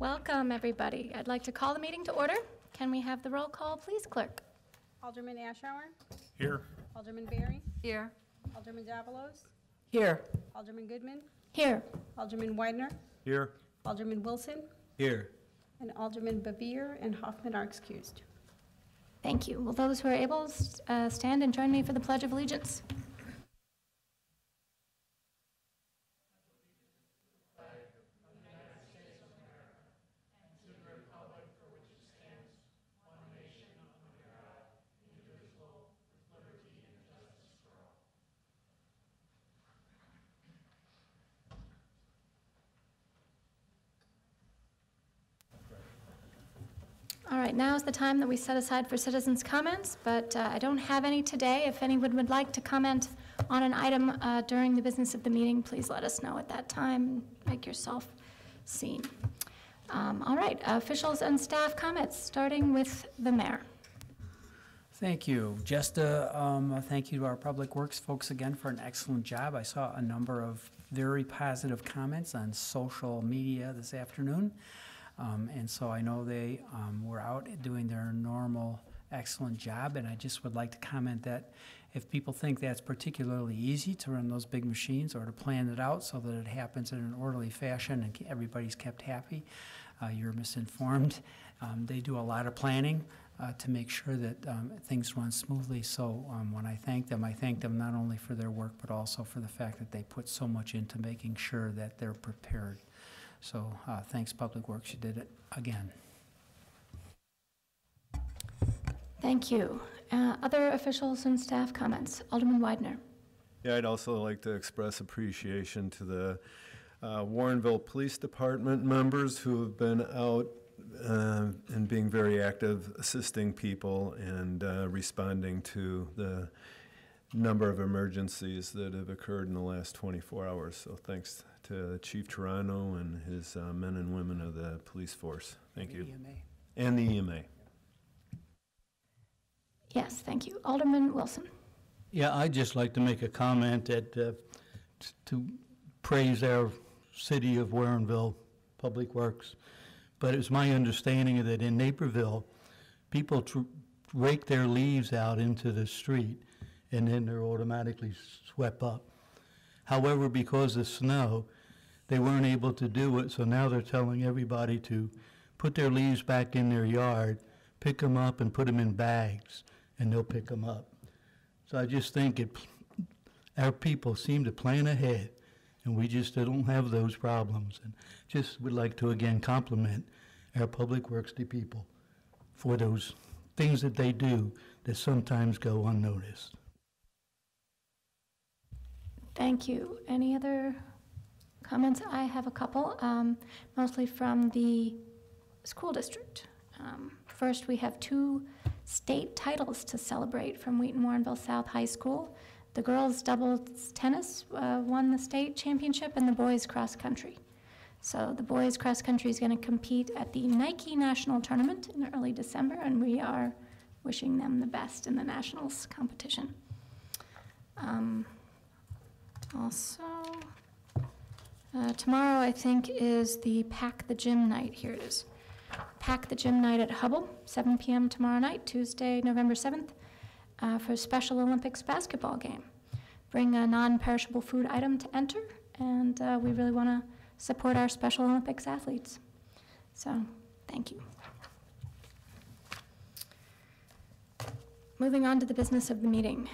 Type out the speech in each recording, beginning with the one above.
Welcome, everybody. I'd like to call the meeting to order. Can we have the roll call, please, clerk? Alderman Ashour. Here. Alderman Berry. Here. Alderman Davalos. Here. Alderman Goodman. Here. Alderman Widener. Here. Alderman Wilson. Here. And Alderman Bevere and Hoffman are excused. Thank you. Will those who are able stand and join me for the Pledge of Allegiance? All right, now is the time that we set aside for citizens' comments, but I don't have any today. If anyone would like to comment on an item during the business of the meeting, please let us know at that time. Make yourself seen. All right, officials and staff comments, starting with the mayor. Thank you. Just a thank you to our Public Works folks again for an excellent job. I saw a number of very positive comments on social media this afternoon. And so I know they were out doing their normal excellent job, and I just would like to comment that if people think that's particularly easy to run those big machines or to plan it out so that it happens in an orderly fashion and everybody's kept happy, you're misinformed. They do a lot of planning to make sure that things run smoothly. So when I thank them not only for their work but also for the fact that they put so much into making sure that they're prepared. So thanks, Public Works. You did it again. Thank you. Other officials and staff comments. Alderman Widener. Yeah, I'd also like to express appreciation to the Warrenville Police Department members who have been out and being very active, assisting people and responding to the number of emergencies that have occurred in the last 24 hours. So thanks to Chief Toronto and his men and women of the police force. Thank you. EMA. And the EMA. Yes, thank you. Alderman Wilson. Yeah, I'd just like to make a comment that to praise our city of Warrenville Public Works. But it's my understanding that in Naperville, people rake their leaves out into the street and then they're automatically swept up. However, because of snow, they weren't able to do it, so now they're telling everybody to put their leaves back in their yard, pick them up and put them in bags, and they'll pick them up. So I just think our people seem to plan ahead, and we just don't have those problems. And just would like to again compliment our Public Works people for those things that they do that sometimes go unnoticed. Thank you. Any other comments? I have a couple, mostly from the school district. First, we have 2 state titles to celebrate from Wheaton Warrenville South High School. The girls doubles tennis won the state championship, and the boys cross country. So the boys cross country is going to compete at the Nike National Tournament in early December, and we are wishing them the best in the nationals competition. Also, tomorrow, I think, is the Pack the Gym night. Here it is. Pack the Gym night at Hubble, 7 p.m. tomorrow night, Tuesday, November 7th, for a Special Olympics basketball game. Bring a non-perishable food item to enter, and we really want to support our Special Olympics athletes. So, thank you. Moving on to the business of the meeting.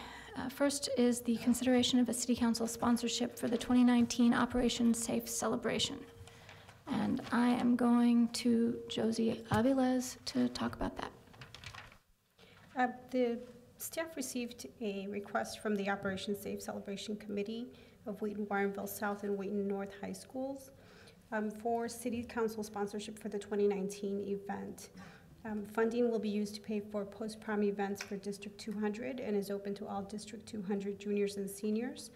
First is the consideration of a City Council sponsorship for the 2019 Operation Safe Celebration. And I am going to Josie Aviles to talk about that. The staff received a request from the Operation Safe Celebration Committee of Wheaton Warrenville South and Wheaton North High Schools for City Council sponsorship for the 2019 event. Funding will be used to pay for post-prom events for District 200 and is open to all District 200 juniors and seniors.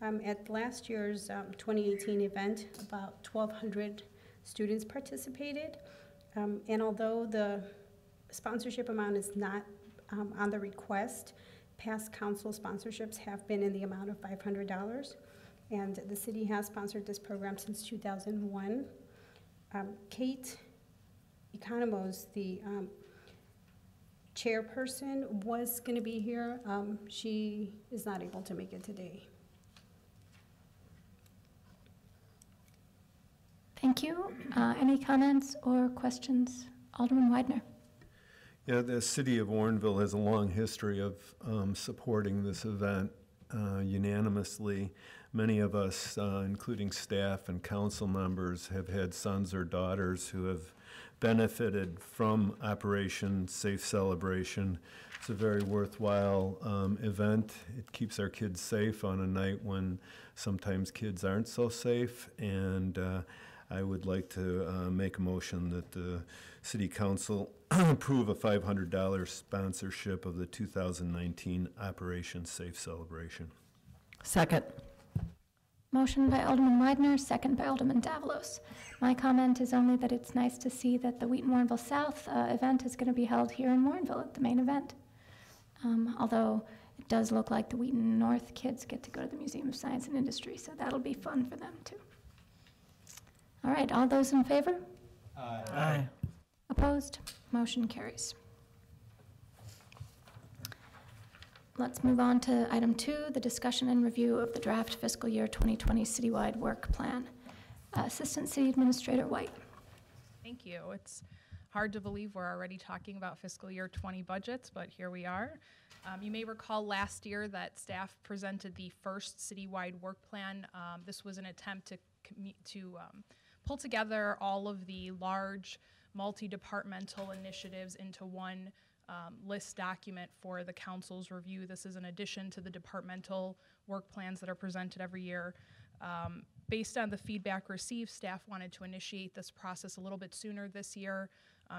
At last year's 2018 event, about 1,200 students participated. And although the sponsorship amount is not on the request, past council sponsorships have been in the amount of $500. And the city has sponsored this program since 2001. Kate Economos, the chairperson, was going to be here. She is not able to make it today. Thank you. Any comments or questions? Alderman Weidner. Yeah, the city of Warrenville has a long history of supporting this event unanimously. Many of us, including staff and council members, have had sons or daughters who have benefited from Operation Safe Celebration. It's a very worthwhile event. It keeps our kids safe on a night when sometimes kids aren't so safe, and I would like to make a motion that the City Council approve a $500 sponsorship of the 2019 Operation Safe Celebration. Second. Motion by Alderman Weidner, second by Alderman Davalos. My comment is only that it's nice to see that the Wheaton Warrenville South event is going to be held here in Warrenville at the main event. Although it does look like the Wheaton North kids get to go to the Museum of Science and Industry, so that'll be fun for them too. All right, all those in favor? Aye. Opposed? Motion carries. Let's move on to item 2, the discussion and review of the draft fiscal year 2020 citywide work plan. Assistant City Administrator White. Thank you. It's hard to believe we're already talking about fiscal year 20 budgets, but here we are. You may recall last year that staff presented the first citywide work plan. This was an attempt to pull together all of the large multi-departmental initiatives into one list document for the council's review. This is in addition to the departmental work plans that are presented every year. Based on the feedback received, staff wanted to initiate this process a little bit sooner this year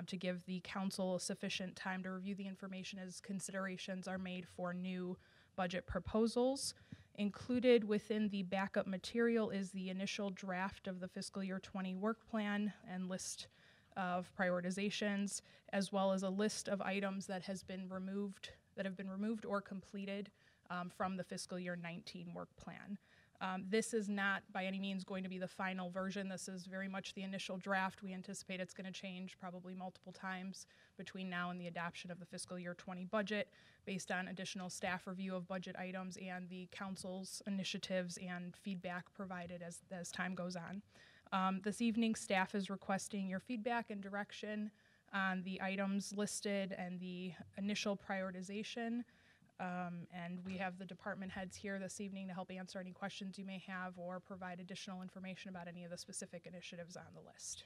to give the council sufficient time to review the information as considerations are made for new budget proposals. Included within the backup material is the initial draft of the fiscal year 20 work plan and list of prioritizations, as well as a list of items that have been removed or completed from the fiscal year 19 work plan. This is not by any means going to be the final version. This is very much the initial draft. We anticipate it's going to change probably multiple times between now and the adoption of the fiscal year 20 budget based on additional staff review of budget items and the council's initiatives and feedback provided as time goes on. This evening, staff is requesting your feedback and direction on the items listed and the initial prioritization. And we have the department heads here this evening to help answer any questions you may have or provide additional information about any of the specific initiatives on the list.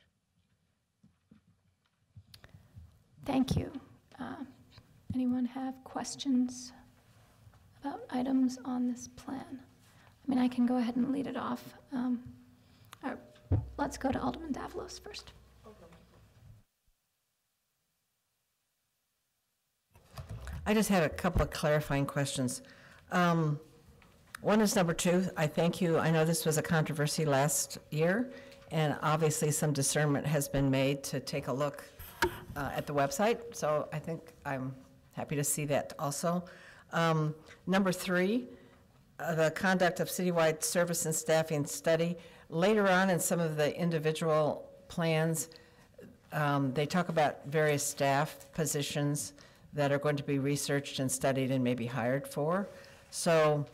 Thank you. Anyone have questions about items on this plan? I mean, I can go ahead and lead it off. Let's go to Alderman Davalos first. I just had a couple of clarifying questions. One is number 2. I thank you. I know this was a controversy last year, and obviously some discernment has been made to take a look at the website. So I think I'm happy to see that also. Number 3, the conduct of citywide service and staffing study. Later on in some of the individual plans, they talk about various staff positions that are going to be researched and studied and maybe hired for. So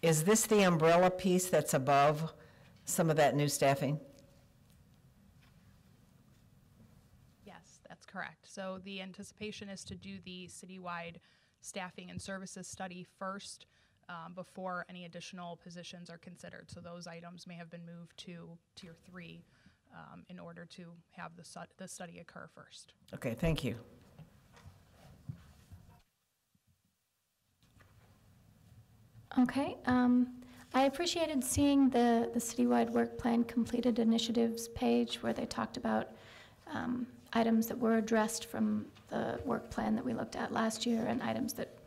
is this the umbrella piece that's above some of that new staffing? Yes, that's correct. So the anticipation is to do the citywide staffing and services study first before any additional positions are considered. So those items may have been moved to Tier 3 in order to have the study occur first. Okay, thank you. Okay. I appreciated seeing the citywide work plan completed initiatives page where they talked about items that were addressed from the work plan that we looked at last year and items that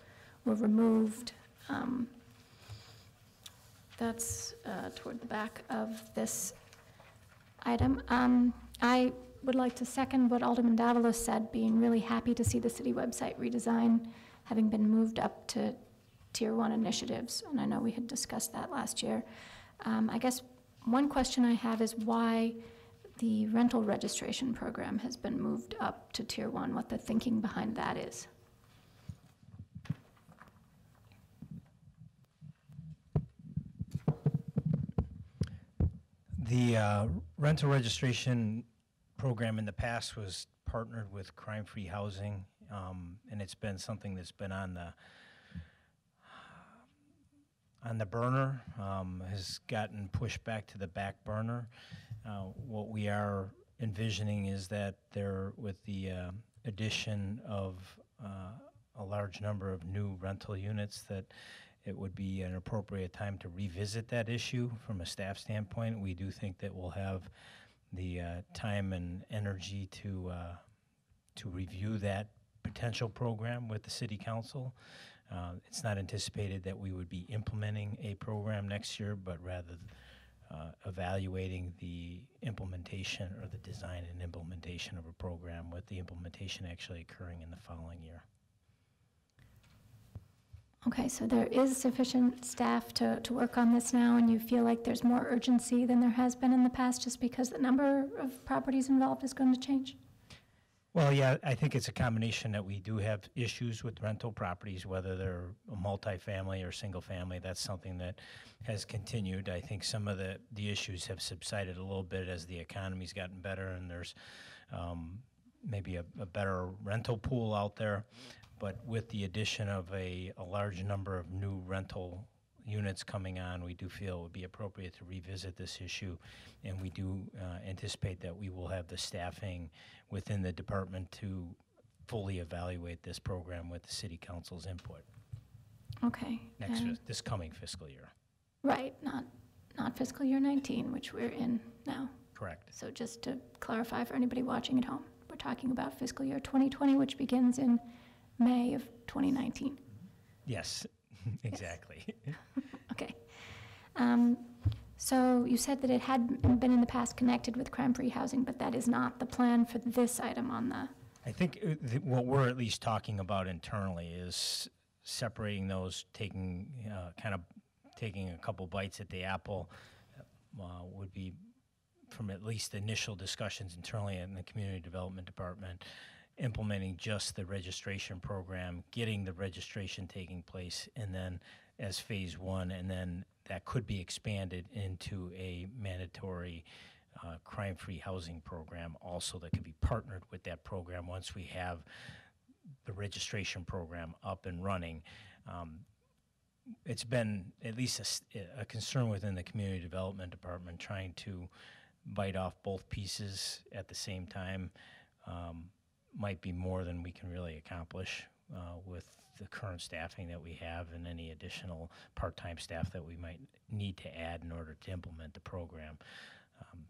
were removed. That's toward the back of this item. I would like to second what Alderman Davalos said, being really happy to see the city website redesign having been moved up to Tier 1 initiatives, and I know we had discussed that last year. I guess one question I have is why the rental registration program has been moved up to Tier 1, what the thinking behind that is. The rental registration program in the past was partnered with Crime-Free Housing, and it's been something that's been on the burner, has gotten pushed back to the back burner. What we are envisioning is that with the addition of a large number of new rental units, that it would be an appropriate time to revisit that issue from a staff standpoint. We do think that we'll have the time and energy to review that potential program with the city council. It's not anticipated that we would be implementing a program next year, but rather evaluating the implementation or the design and implementation of a program, with the implementation actually occurring in the following year. Okay, so there is sufficient staff to work on this now, and you feel like there's more urgency than there has been in the past just because the number of properties involved is going to change? Well, yeah, I think it's a combination that we do have issues with rental properties, whether they're a multifamily or single family. That's something that has continued. I think some of the issues have subsided a little bit as the economy's gotten better and there's maybe a better rental pool out there. But with the addition of a large number of new rental units coming on, we do feel it would be appropriate to revisit this issue, and we do anticipate that we will have the staffing within the department to fully evaluate this program with the city council's input Okay. this coming fiscal year. Right, not fiscal year 19, which we're in now. Correct. So just to clarify for anybody watching at home, we're talking about fiscal year 2020, which begins in May of 2019. Yes, exactly. Okay. So you said that it had been in the past connected with crime-free housing, but that is not the plan for this item on the... I think what we're at least talking about internally is separating those, taking a couple bites at the apple would be, from at least initial discussions internally in the community development department, implementing just the registration program, getting the registration taking place, and then as phase one, and then that could be expanded into a mandatory crime-free housing program also that could be partnered with that program once we have the registration program up and running. It's been at least a concern within the community development department trying to bite off both pieces at the same time. Might be more than we can really accomplish with the current staffing that we have and any additional part-time staff that we might need to add in order to implement the program.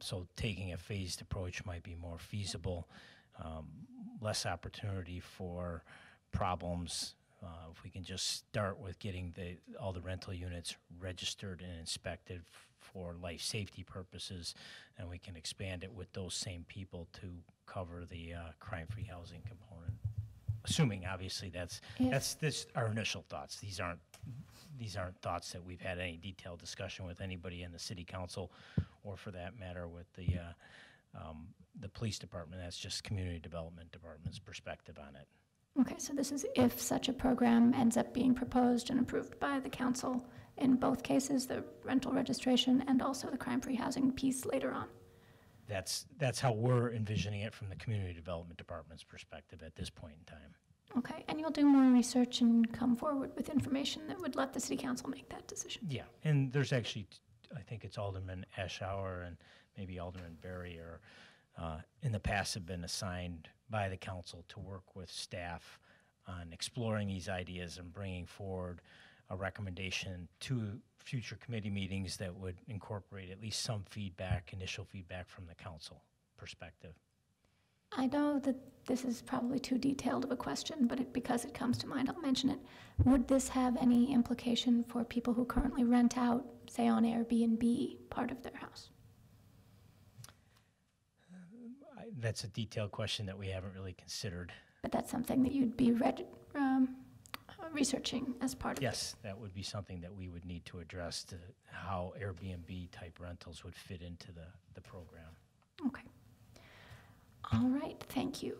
So taking a phased approach might be more feasible, less opportunity for problems. If we can just start with getting all the rental units registered and inspected for life safety purposes, and we can expand it with those same people to cover the crime-free housing component. Assuming, obviously, that's our initial thoughts. These aren't thoughts that we've had any detailed discussion with anybody in the city council, or for that matter with the police department. That's just community development department's perspective on it. Okay, so this is if such a program ends up being proposed and approved by the council in both cases, the rental registration and also the crime-free housing piece later on. That's how we're envisioning it from the community development department's perspective at this point in time. Okay, and you'll do more research and come forward with information that would let the city council make that decision. Yeah, and there's actually, I think it's Alderman Aschauer and maybe Alderman Berry are in the past have been assigned by the council to work with staff on exploring these ideas and bringing forward a recommendation to future committee meetings that would incorporate at least some feedback, initial feedback from the council perspective. I know that this is probably too detailed of a question, but because it comes to mind, I'll mention it. Would this have any implication for people who currently rent out, say on Airbnb, part of their house? That's a detailed question that we haven't really considered. But that's something that you'd be researching as part of it? Yes, that would be something that we would need to address, how Airbnb type rentals would fit into the program. Okay, All right, thank you.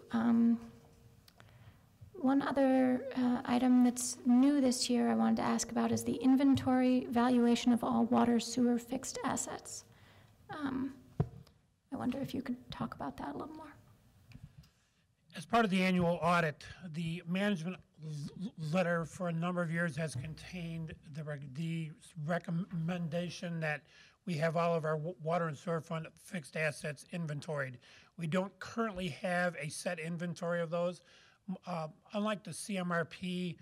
One other item that's new this year I wanted to ask about is the inventory valuation of all water sewer fixed assets. I wonder if you could talk about that a little more. As part of the annual audit, the management letter for a number of years has contained the recommendation that we have all of our water and sewer fund fixed assets inventoried. We don't currently have a set inventory of those. Unlike the CMRP,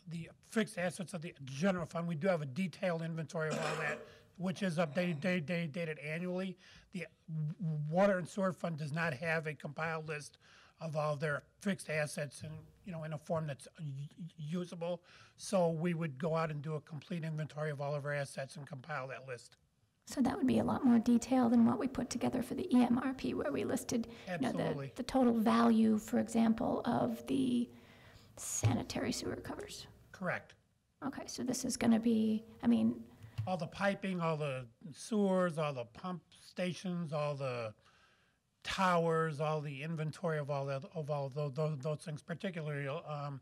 the fixed assets of the general fund, we do have a detailed inventory of all that, which is updated dated annually. The water and sewer fund does not have a compiled list of all their fixed assets and, in a form that's usable. So we would go out and do a complete inventory of all of our assets and compile that list. So that would be a lot more detailed than what we put together for the EMRP, where we listed Absolutely. the total value, for example, of the sanitary sewer covers. Correct. Okay, so this is going to be, All the piping, all the sewers, all the pump stations, all the towers, all the inventory of all those things, particularly of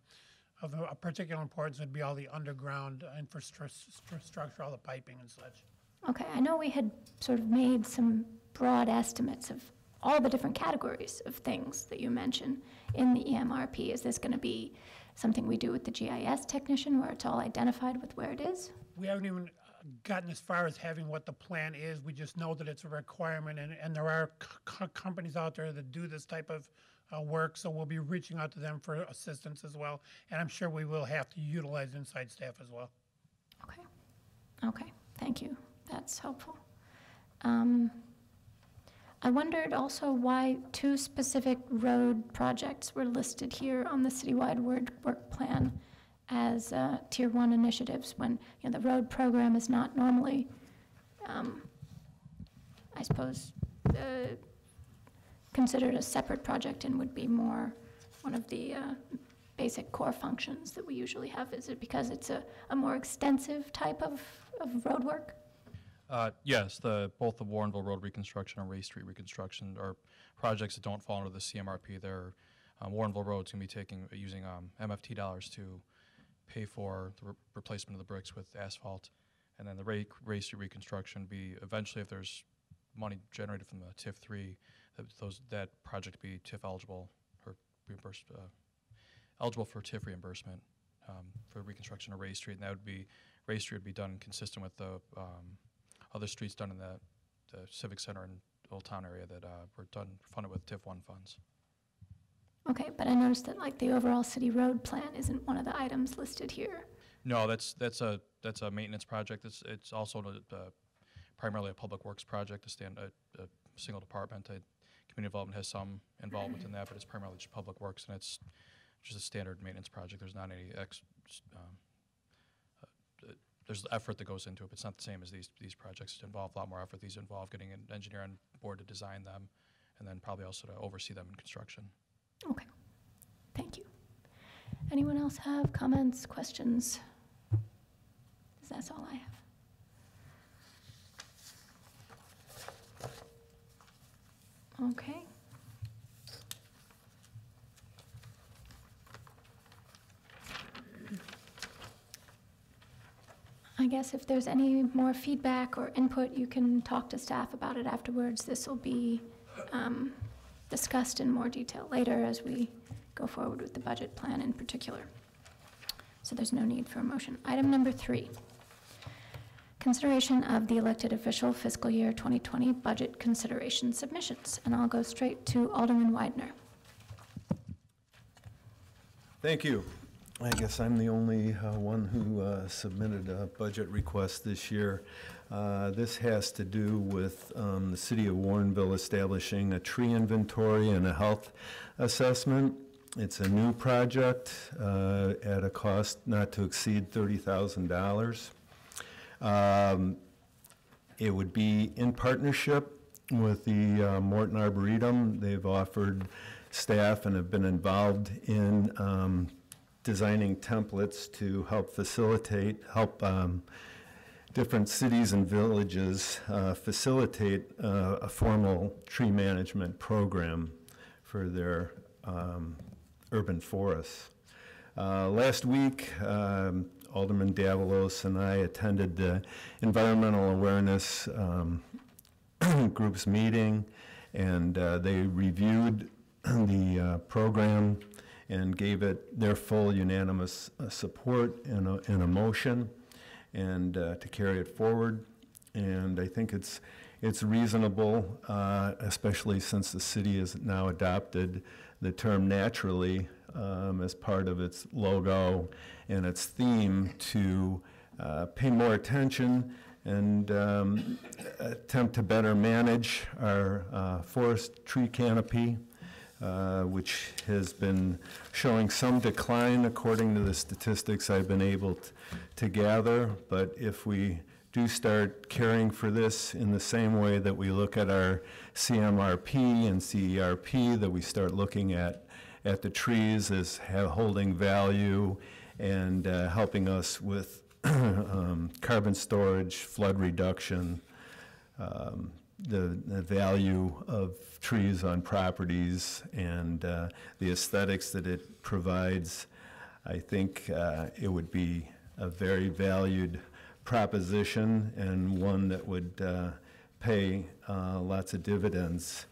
a particular importance would be all the underground infrastructure, all the piping and such. okay, I know we had sort of made some broad estimates of all the different categories of things that you mentioned in the EMRP. Is this going to be something we do with the GIS technician where it's all identified with where it is? We haven't even gotten as far as having what the plan is. We just know that it's a requirement, and there are companies out there that do this type of work, so we'll be reaching out to them for assistance as well. And I'm sure we will have to utilize inside staff as well. Okay, okay, thank you. That's helpful. I wondered also why 2 specific road projects were listed here on the citywide work plan as Tier 1 initiatives when the road program is not normally, I suppose, considered a separate project and would be more one of the basic core functions that we usually have. Is it because it's a more extensive type of road work? Yes, both the Warrenville Road reconstruction and Ray Street reconstruction are projects that don't fall under the CMRP. They're Warrenville Road's going to be using MFT dollars to pay for the replacement of the bricks with asphalt, and then the Ray Street reconstruction be eventually, if there's money generated from the TIF 3, that project be TIF eligible or reimbursed, eligible for TIF reimbursement for reconstruction of Ray Street, and that would be Ray Street would be done consistent with the other streets done in the Civic Center and Old Town area that were funded with TIF 1 funds. Okay, but I noticed that the overall city road plan isn't one of the items listed here. No, that's a maintenance project. It's also primarily a public works project. A single department. Community development has some involvement in that, but it's primarily just public works, and it's just a standard maintenance project. There's not any there's effort that goes into it, but it's not the same as these projects. It involve a lot more effort. These involve getting an engineer on board to design them, and then probably also to oversee them in construction. Okay, thank you. Anyone else have comments, questions? That's all I have. Okay. I guess if there's any more feedback or input, you can talk to staff about it afterwards. This will be discussed in more detail later as we go forward with the budget plan in particular. So there's no need for a motion. Item number 3, consideration of the elected official fiscal year 2020 budget consideration submissions. And I'll go straight to Alderman Widener. Thank you. I guess I'm the only one who submitted a budget request this year. This has to do with the City of Warrenville establishing a tree inventory and a health assessment. It's a new project at a cost not to exceed $30,000. It would be in partnership with the Morton Arboretum. They've offered staff and have been involved in designing templates to help different cities and villages facilitate a formal tree management program. for their urban forests. Last week, Alderman Davalos and I attended the Environmental Awareness Group's meeting, and they reviewed the program and gave it their full unanimous support and a motion, and to carry it forward. And I think it's reasonable, especially since the city has now adopted the term naturally as part of its logo and its theme, to pay more attention and attempt to better manage our forest tree canopy, which has been showing some decline according to the statistics I've been able to gather. But if we do start caring for this in the same way that we look at our CMRP and CERP, that we start looking at the trees as holding value and helping us with carbon storage, flood reduction, the value of trees on properties, and the aesthetics that it provides, I think it would be a very valued proposition, and one that would pay lots of dividends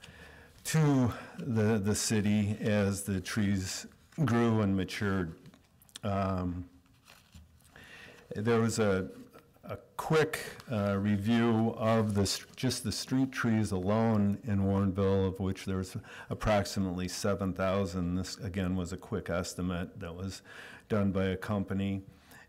to the city as the trees grew and matured. There was a quick review of just the street trees alone in Warrenville, of which there's approximately 7,000. This, again, was a quick estimate that was done by a company.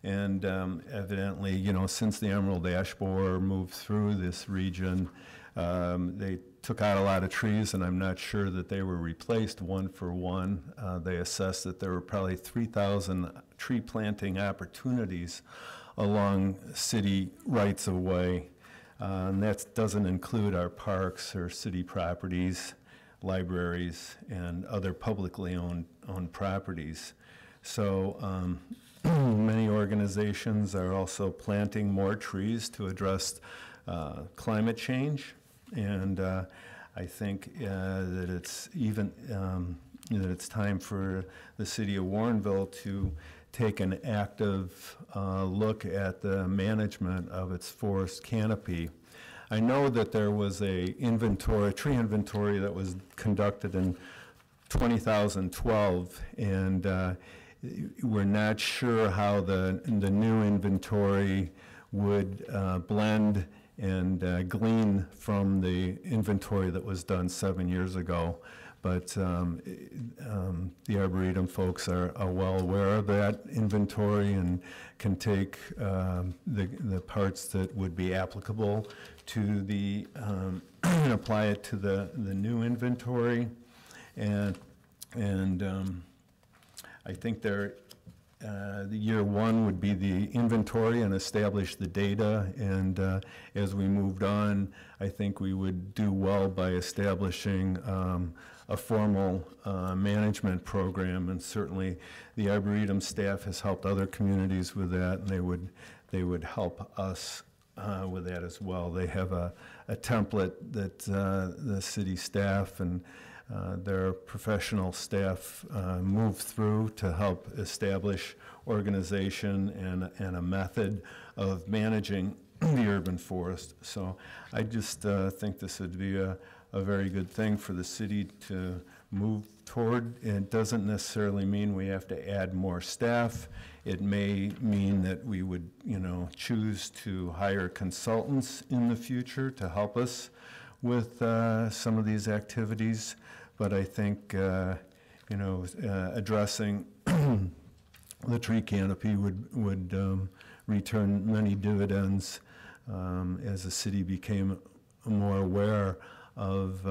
And evidently, you know, since the emerald ash borer moved through this region, they took out a lot of trees, and I'm not sure that they were replaced one for one. They assessed that there were probably 3,000 tree planting opportunities along city rights of way. And that doesn't include our parks or city properties, libraries, and other publicly owned properties. So many organizations are also planting more trees to address climate change, and I think that it's even that it's time for the city of Warrenville to take an active look at the management of its forest canopy. I know that there was a tree inventory that was conducted in 2012, and we're not sure how the new inventory would blend and glean from the inventory that was done 7 years ago. But the Arboretum folks are well aware of that inventory and can take the parts that would be applicable to the, apply it to the new inventory. And I think the year one would be the inventory and establish the data, and as we moved on, I think we would do well by establishing a formal management program, and certainly the Arboretum staff has helped other communities with that, and they would help us with that as well. They have a template that the city staff and their professional staff move through to help establish organization and a method of managing the urban forest. So I just think this would be a very good thing for the city to move toward. It doesn't necessarily mean we have to add more staff. It may mean that we would, choose to hire consultants in the future to help us with some of these activities. But I think, addressing the tree canopy would return many dividends as the city became more aware of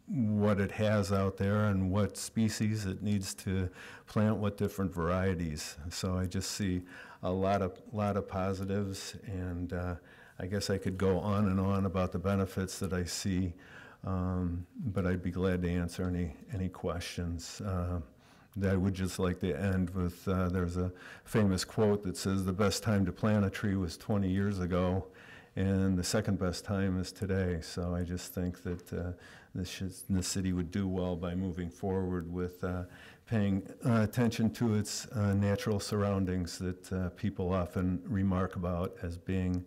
what it has out there and what species it needs to plant, what different varieties. So I just see a lot of positives, and I guess I could go on and on about the benefits that I see, but I'd be glad to answer any questions. I would just like to end with, there's a famous quote that says the best time to plant a tree was 20 years ago, and the second best time is today. So I just think that the city would do well by moving forward with paying attention to its natural surroundings that people often remark about as being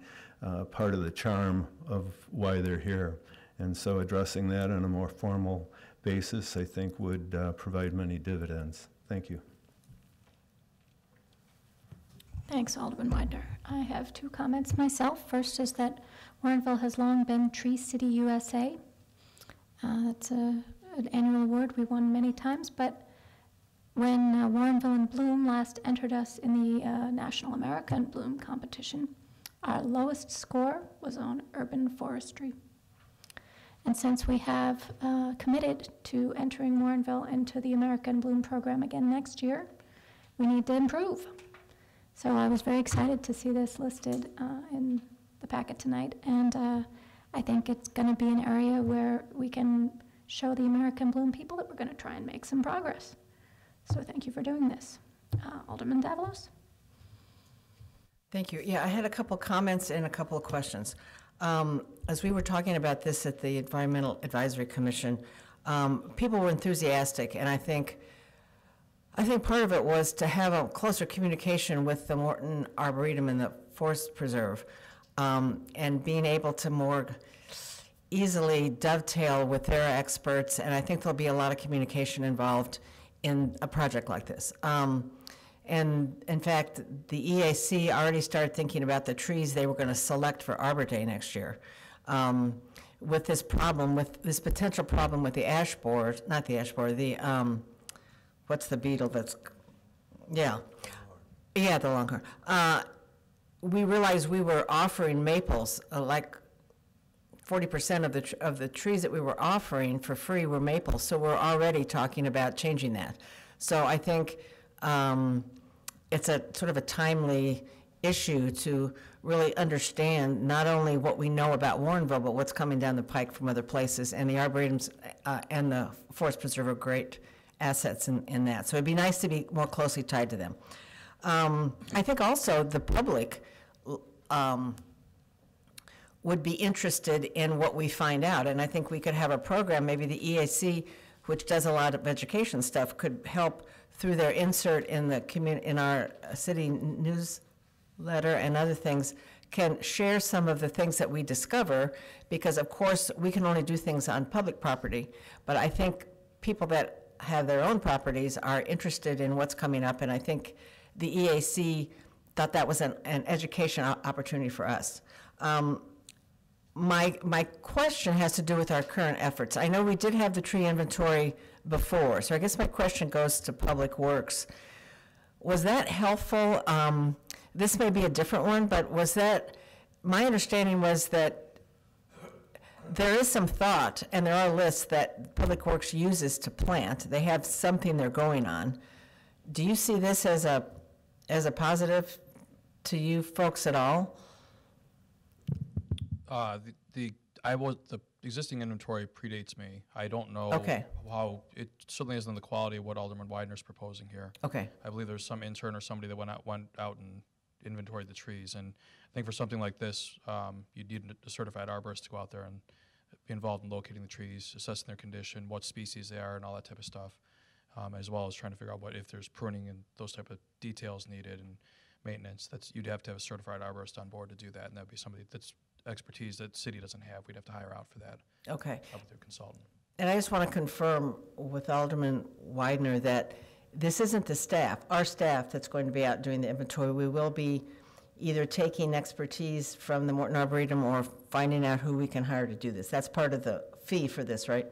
part of the charm of why they're here. And so addressing that on a more formal basis, I think, would provide many dividends. Thank you. Thanks, Alderman Widener. I have two comments myself. First is that Warrenville has long been Tree City USA. It's an annual award we won many times, but when Warrenville in Bloom last entered us in the National America in Bloom competition, our lowest score was on urban forestry. And since we have committed to entering Warrenville into the America in Bloom program again next year, we need to improve. So I was very excited to see this listed in the packet tonight, and I think it's going to be an area where we can show the America in Bloom people that we're going to try and make some progress. So thank you for doing this. Alderman Davalos? Thank you. Yeah, I had a couple comments and a couple of questions. As we were talking about this at the Environmental Advisory Commission, people were enthusiastic, and I think part of it was to have a closer communication with the Morton Arboretum and the Forest Preserve, and being able to more easily dovetail with their experts, and I think there'll be a lot of communication involved in a project like this. And in fact, the EAC already started thinking about the trees they were going to select for Arbor Day next year. With this potential problem with the ash borer, not the ash borer, the, what's the beetle that's, the longhorn. We realized we were offering maples, like 40% of the trees that we were offering for free were maples, so we're already talking about changing that. So I think it's a sort of a timely issue to really understand not only what we know about Warrenville, but what's coming down the pike from other places, and the Arboretums and the Forest Preserve are great assets in that. So it'd be nice to be more closely tied to them. I think also the public would be interested in what we find out, and I think we could have a program, maybe the EAC, which does a lot of education stuff, could help through their insert in the in our city newsletter and other things, can share some of the things that we discover, because of course we can only do things on public property, but I think people that have their own properties are interested in what's coming up, and I think the EAC thought that was an education opportunity for us. My question has to do with our current efforts. I know we did have the tree inventory before, so I guess my question goes to Public Works. Was that helpful? This may be a different one, but was that, my understanding was that there is some thought, and there are lists that Public Works uses to plant. They have something they're going on. Do you see this as a positive to you folks at all? The existing inventory predates me. I don't know how, it certainly isn't the quality of what Alderman Widener's proposing here. Okay. I believe there's some intern or somebody that went out and inventoried the trees. And I think for something like this, you need a certified arborist to go out there and be involved in locating the trees, assessing their condition, what species they are, and all that type of stuff, as well as trying to figure out if there's pruning and those type of details needed and maintenance. You'd have to have a certified arborist on board to do that, and that'd be somebody that's expertise that city doesn't have. We'd have to hire out for that. Okay. With their consultant. And I just want to confirm with Alderman Widener that this isn't the staff, our staff, that's going to be out doing the inventory. We will be either taking expertise from the Morton Arboretum or finding out who we can hire to do this. That's part of the fee for this, right?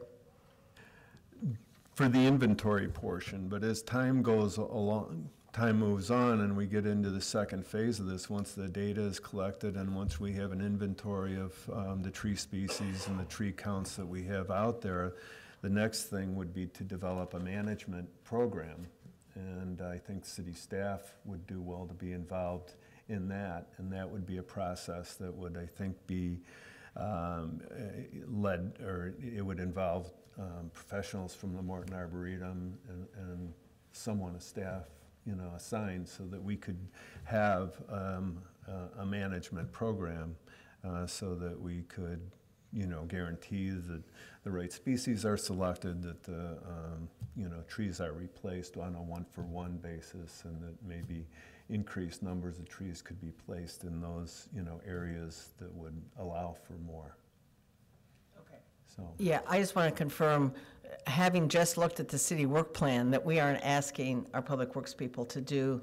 For the inventory portion, but as time goes along, time moves on and we get into the second phase of this, once the data is collected and once we have an inventory of the tree species and the tree counts that we have out there, the next thing would be to develop a management program. And I think city staff would do well to be involved in that, and that would be a process that would, I think, be led, or it would involve professionals from the Morton Arboretum and someone, a staff, assigned, so that we could have a management program so that we could, guarantee that the right species are selected, that the, trees are replaced on a one-for-one basis, and that maybe increased numbers of trees could be placed in those, areas that would allow for more. Okay. So. Yeah, I just want to confirm, having just looked at the city work plan, that we aren't asking our public works people to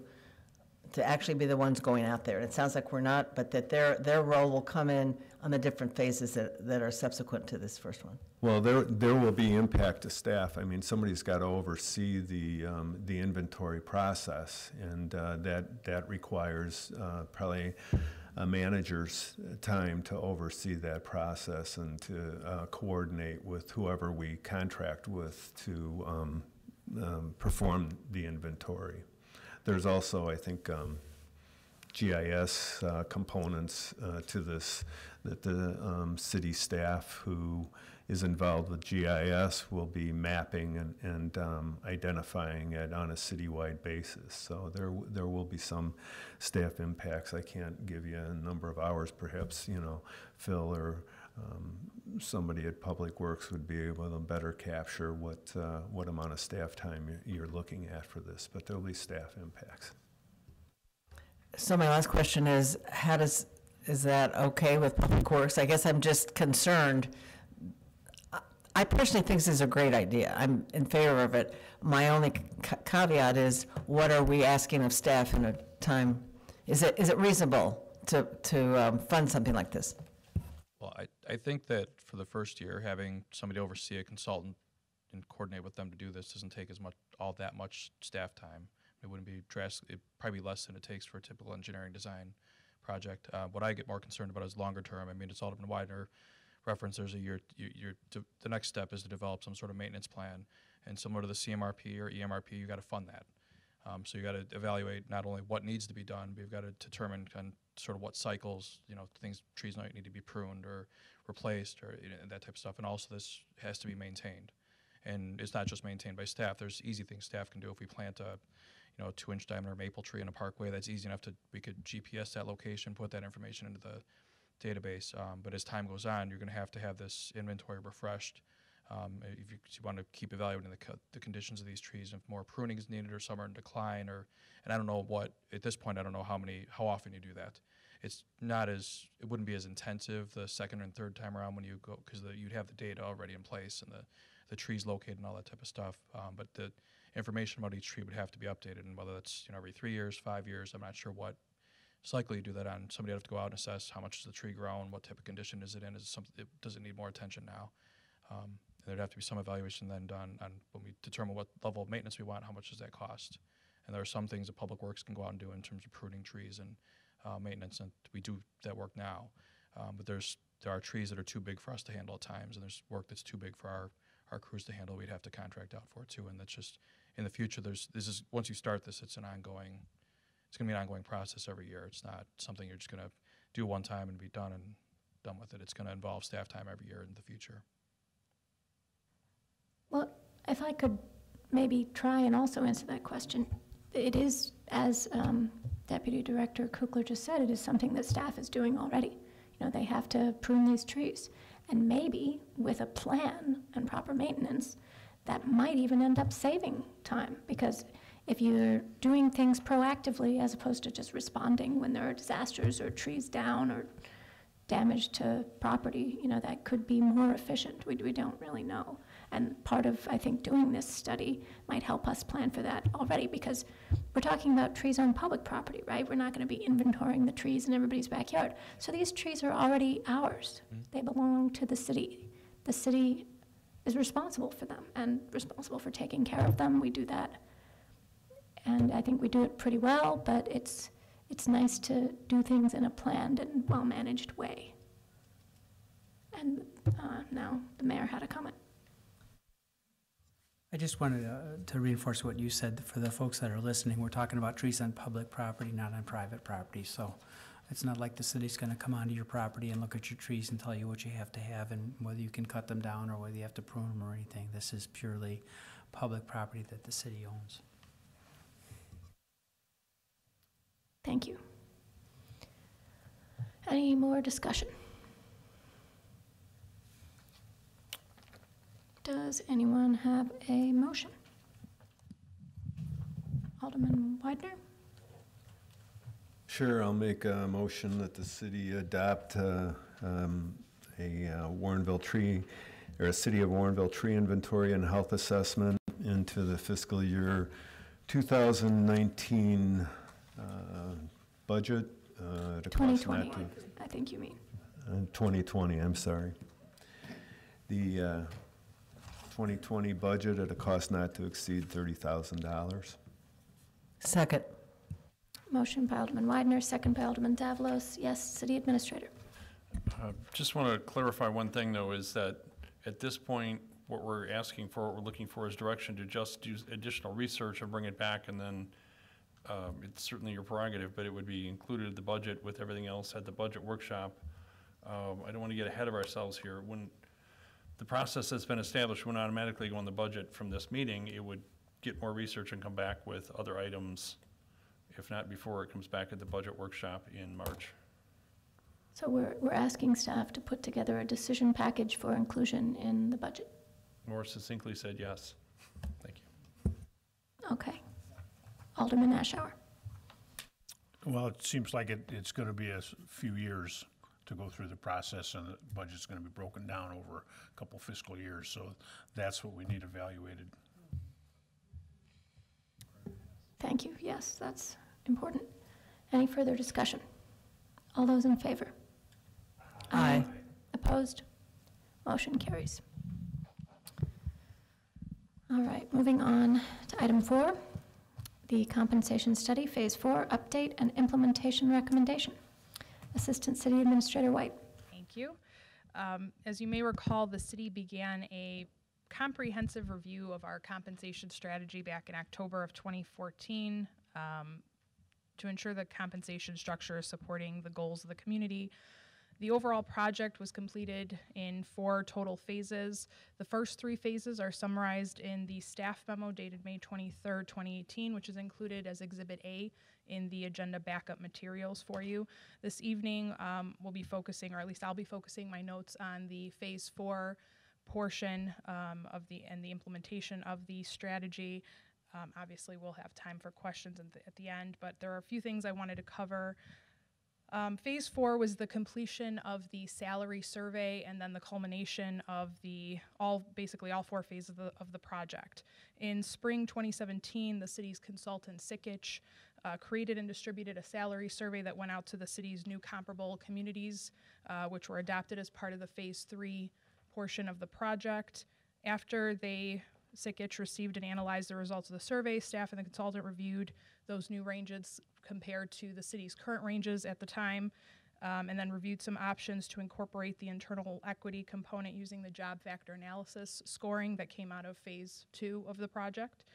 actually be the ones going out there. It sounds like we're not, but that their role will come in on the different phases that are subsequent to this first one. Well, there will be impact to staff. I mean, somebody's got to oversee the inventory process, and that requires probably a manager's time to oversee that process and to coordinate with whoever we contract with to perform the inventory. There's also, I think, GIS components to this, that the city staff who is involved with GIS will be mapping and identifying it on a citywide basis. So there will be some staff impacts. I can't give you a number of hours, perhaps, Phil or somebody at Public Works would be able to better capture what amount of staff time you're looking at for this, but there'll be staff impacts. So my last question is, is that okay with Public Works? I guess I'm just concerned. I personally think this is a great idea. I'm in favor of it. My only caveat is, what are we asking of staff in a time? Is it reasonable to fund something like this? Well, I think that for the first year, having somebody oversee a consultant and coordinate with them to do this doesn't take all that much staff time. It wouldn't be drastic. It'd probably be less than it takes for a typical engineering design project. What I get more concerned about is longer term. I mean, it's Alderman Widener reference. There's a year. The next step is to develop some sort of maintenance plan, and similar to the CMRP or EMRP, you got to fund that. So you got to evaluate not only what needs to be done, but you've got to determine sort of what cycles, trees might need to be pruned or replaced or that type of stuff. And also this has to be maintained. And it's not just maintained by staff. There's easy things staff can do. If we plant a 2-inch diameter maple tree in a parkway, that's easy enough we could GPS that location, put that information into the database. But as time goes on, you're going to have this inventory refreshed. If you want to keep evaluating the conditions of these trees, if more pruning is needed or some are in decline, and I don't know at this point, I don't know how often you do that. It wouldn't be as intensive the second and third time around when you go, because you'd have the data already in place and the trees located and all that type of stuff. But the information about each tree would have to be updated, and whether that's every 3 years, 5 years, I'm not sure what cycle you do that on. Somebody would have to go out and assess how much is the tree grown, what type of condition is it in, does it need more attention now? There'd have to be some evaluation then done on when we determine what level of maintenance we want, how much does that cost? And there are some things that Public Works can go out and do in terms of pruning trees and maintenance, and we do that work now. But there are trees that are too big for us to handle at times, and there's work that's too big for our crews to handle. We'd have to contract out for it too, and that's just, in the future, once you start this, it's going to be an ongoing process every year. It's not something you're just going to do one time and be done with it. It's going to involve staff time every year in the future. Well, if I could maybe try and also answer that question. It is, as Deputy Director Kukler just said, it is something that staff is doing already. They have to prune these trees. And maybe with a plan and proper maintenance, that might even end up saving time, because if you're doing things proactively as opposed to just responding when there are disasters or trees down or damage to property, that could be more efficient. We don't really know. And part of, I think, doing this study might help us plan for that already, because we're talking about trees on public property, right? We're not going to be inventorying the trees in everybody's backyard. So these trees are already ours. They belong to the city. The city is responsible for them and responsible for taking care of them. We do that. And I think we do it pretty well, but it's nice to do things in a planned and well-managed way. And now the mayor had a comment. I just wanted to reinforce what you said. For the folks that are listening, we're talking about trees on public property, not on private property. So it's not like the city's going to come onto your property and look at your trees and tell you what you have to have and whether you can cut them down or whether you have to prune them or anything. This is purely public property that the city owns. Thank you. Any more discussion? Does anyone have a motion? Alderman Widener? Sure, I'll make a motion that the city adopt a Warrenville tree, or a City of Warrenville tree inventory and health assessment into the fiscal year 2019 budget. At a cost not 2020, to- I think you mean. 2020, I'm sorry. The 2020 budget at a cost not to exceed $30,000. Second. Motion by Alderman Widener, second by Alderman Davalos. Yes, City Administrator. Just want to clarify one thing, though, is that at this point, what we're asking for, what we're looking for is direction to just do additional research and bring it back, and then it's certainly your prerogative, but it would be included in the budget with everything else at the budget workshop. I don't want to get ahead of ourselves here. When the process that's been established wouldn't automatically go on the budget from this meeting, it would get more research and come back with other items, if not before it comes back at the budget workshop in March. So we're asking staff to put together a decision package for inclusion in the budget. More succinctly said, yes. Thank you. Okay. Alderman Ashour. Well, it seems like it's going to be a few years to go through the process, and the budget's going to be broken down over a couple fiscal years, so that's what we need evaluated. Thank you. Yes, that's important. Any further discussion? All those in favor? Aye. Opposed? Motion carries. All right, moving on to item 4, the compensation study, phase 4, update and implementation recommendation. Assistant City Administrator White. Thank you. As you may recall, the city began a comprehensive review of our compensation strategy back in October of 2014 to ensure the compensation structure is supporting the goals of the community. The overall project was completed in 4 total phases. The first 3 phases are summarized in the staff memo dated May 23rd, 2018, which is included as Exhibit A in the agenda backup materials for you. This evening, we'll be focusing, or at least I'll be focusing my notes on the phase 4 portion of the implementation of the strategy. Obviously, we'll have time for questions at the end, but there are a few things I wanted to cover. Phase 4 was the completion of the salary survey and then the culmination of basically all 4 phases of the project. In spring 2017, the city's consultant Sikich created and distributed a salary survey that went out to the city's new comparable communities, which were adopted as part of the phase 3 portion of the project. After Sikich received and analyzed the results of the survey, staff and the consultant reviewed those new ranges compared to the city's current ranges at the time, and then reviewed some options to incorporate the internal equity component using the job factor analysis scoring that came out of phase 2 of the project.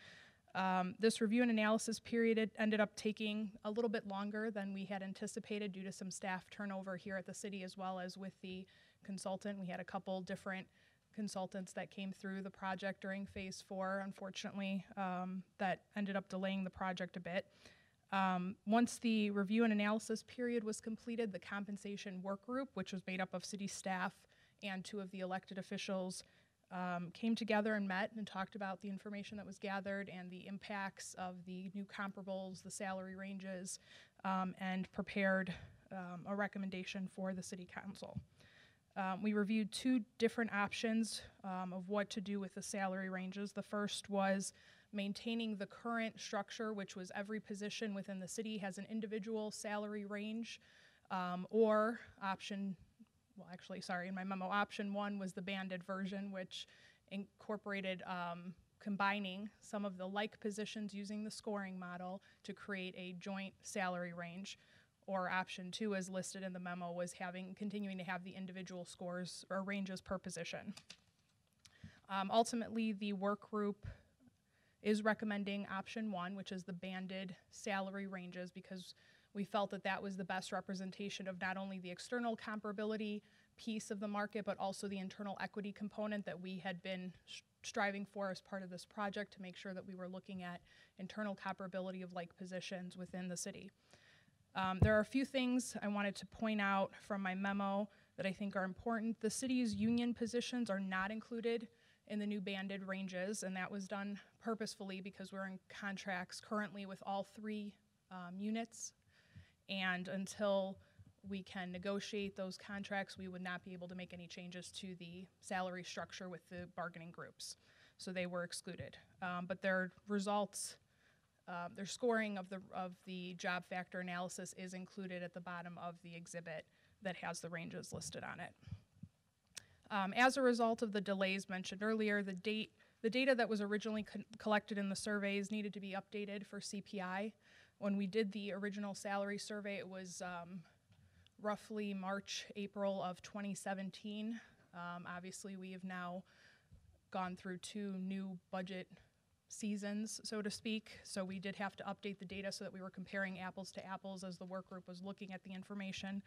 This review and analysis period ended up taking a little bit longer than we had anticipated due to some staff turnover here at the city as well as with the consultant. We had a couple different consultants that came through the project during phase 4, unfortunately, that ended up delaying the project a bit. Once the review and analysis period was completed, the compensation work group, which was made up of city staff and 2 of the elected officials, came together and met and talked about the information that was gathered and the impacts of the new comparables, the salary ranges, and prepared a recommendation for the city council. We reviewed 2 different options of what to do with the salary ranges. The first was maintaining the current structure, which was every position within the city has an individual salary range, or option, well, actually, sorry, in my memo, option 1 was the banded version, which incorporated combining some of the like positions using the scoring model to create a joint salary range. Or option 2, as listed in the memo, was continuing to have the individual scores or ranges per position. Ultimately, the work group is recommending option 1, which is the banded salary ranges, because we felt that that was the best representation of not only the external comparability piece of the market, but also the internal equity component that we had been striving for as part of this project to make sure that we were looking at internal comparability of like positions within the city. There are a few things I wanted to point out from my memo that I think are important. The city's union positions are not included in the new banded ranges, and that was done purposefully because we're in contracts currently with all 3 units, and until we can negotiate those contracts, we would not be able to make any changes to the salary structure with the bargaining groups. So they were excluded. But their results, their scoring of the job factor analysis is included at the bottom of the exhibit that has the ranges listed on it. As a result of the delays mentioned earlier, the data that was originally collected in the surveys needed to be updated for CPI. When we did the original salary survey, it was roughly March, April of 2017. Obviously, we have now gone through 2 new budget seasons, so to speak. So we did have to update the data so that we were comparing apples to apples as the work group was looking at the information.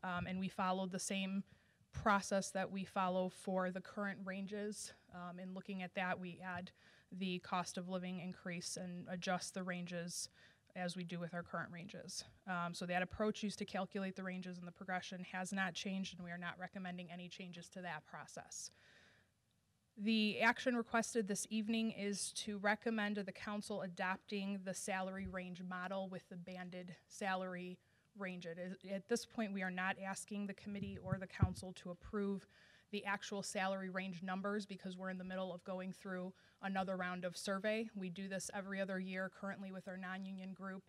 And we followed the same process that we follow for the current ranges. In looking at that, we add the cost of living increase and adjust the ranges as we do with our current ranges. So that approach used to calculate the ranges and the progression has not changed, and we are not recommending any changes to that process. The action requested this evening is to recommend to the council adopting the salary range model with the banded salary range. At this point, we are not asking the committee or the council to approve the actual salary range numbers because we're in the middle of going through another round of survey. We do this every other year currently with our non-union group.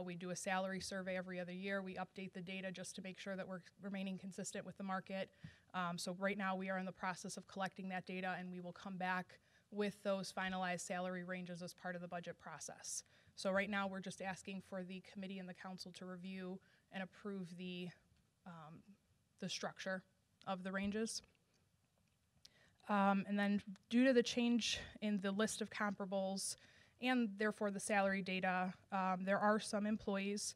We do a salary survey every other year. We update the data just to make sure that we're remaining consistent with the market. So right now we are in the process of collecting that data, and we will come back with those finalized salary ranges as part of the budget process. So right now we're just asking for the committee and the council to review and approve the structure of the ranges. And then due to the change in the list of comparables and therefore the salary data, there are some employees,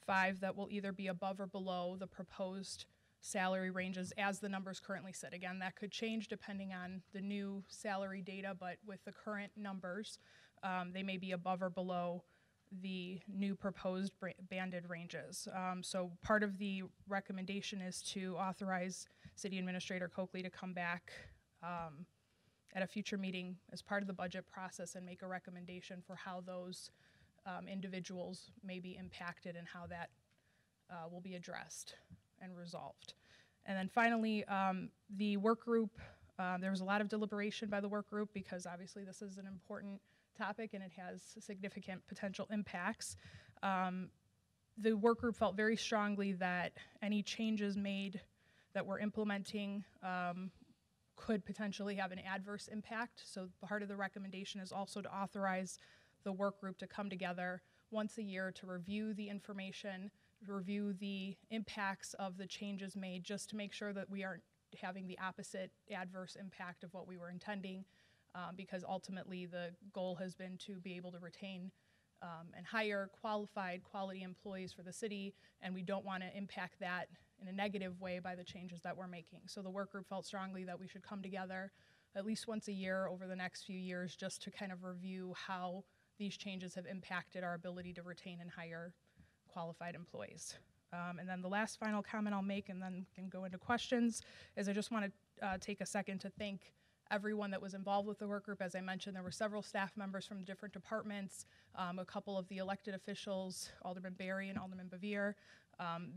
5, that will either be above or below the proposed salary ranges as the numbers currently sit. Again, that could change depending on the new salary data, but with the current numbers, they may be above or below the new proposed banded ranges. So part of the recommendation is to authorize City Administrator Coakley to come back at a future meeting as part of the budget process and make a recommendation for how those individuals may be impacted and how that will be addressed and resolved. And then finally, the work group, there was a lot of deliberation by the work group because obviously this is an important topic and it has significant potential impacts. The work group felt very strongly that any changes made that we're implementing could potentially have an adverse impact. So part of the recommendation is also to authorize the work group to come together once a year to review the information, review the impacts of the changes made, just to make sure that we aren't having the opposite adverse impact of what we were intending, because ultimately the goal has been to be able to retain and hire qualified, quality employees for the city, and we don't want to impact that in a negative way by the changes that we're making. So the work group felt strongly that we should come together at least once a year over the next few years just to kind of review how these changes have impacted our ability to retain and hire qualified employees. And then the last final comment I'll make, and then can go into questions, is I just want to take a second to thank everyone that was involved with the work group. As I mentioned, there were several staff members from different departments, a couple of the elected officials, Alderman Berry and Alderman Bevere.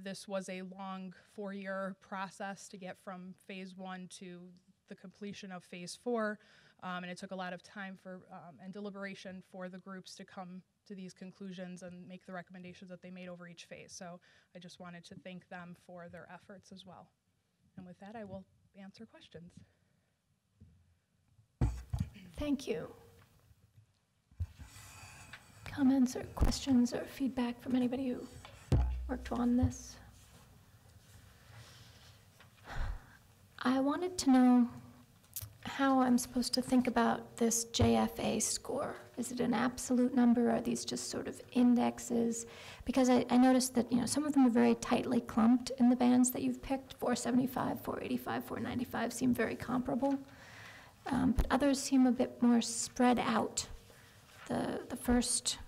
This was a long 4-year process to get from phase 1 to the completion of phase 4, and it took a lot of time for and deliberation for the groups to come to these conclusions and make the recommendations that they made over each phase. So I just wanted to thank them for their efforts as well. And with that, I will answer questions. Thank you. Comments or questions or feedback from anybody who worked on this? I wanted to know how I'm supposed to think about this JFA score. Is it an absolute number? Are these just sort of indexes? Because I noticed that, some of them are very tightly clumped in the bands that you've picked. 475, 485, 495 seem very comparable. But others seem a bit more spread out. The first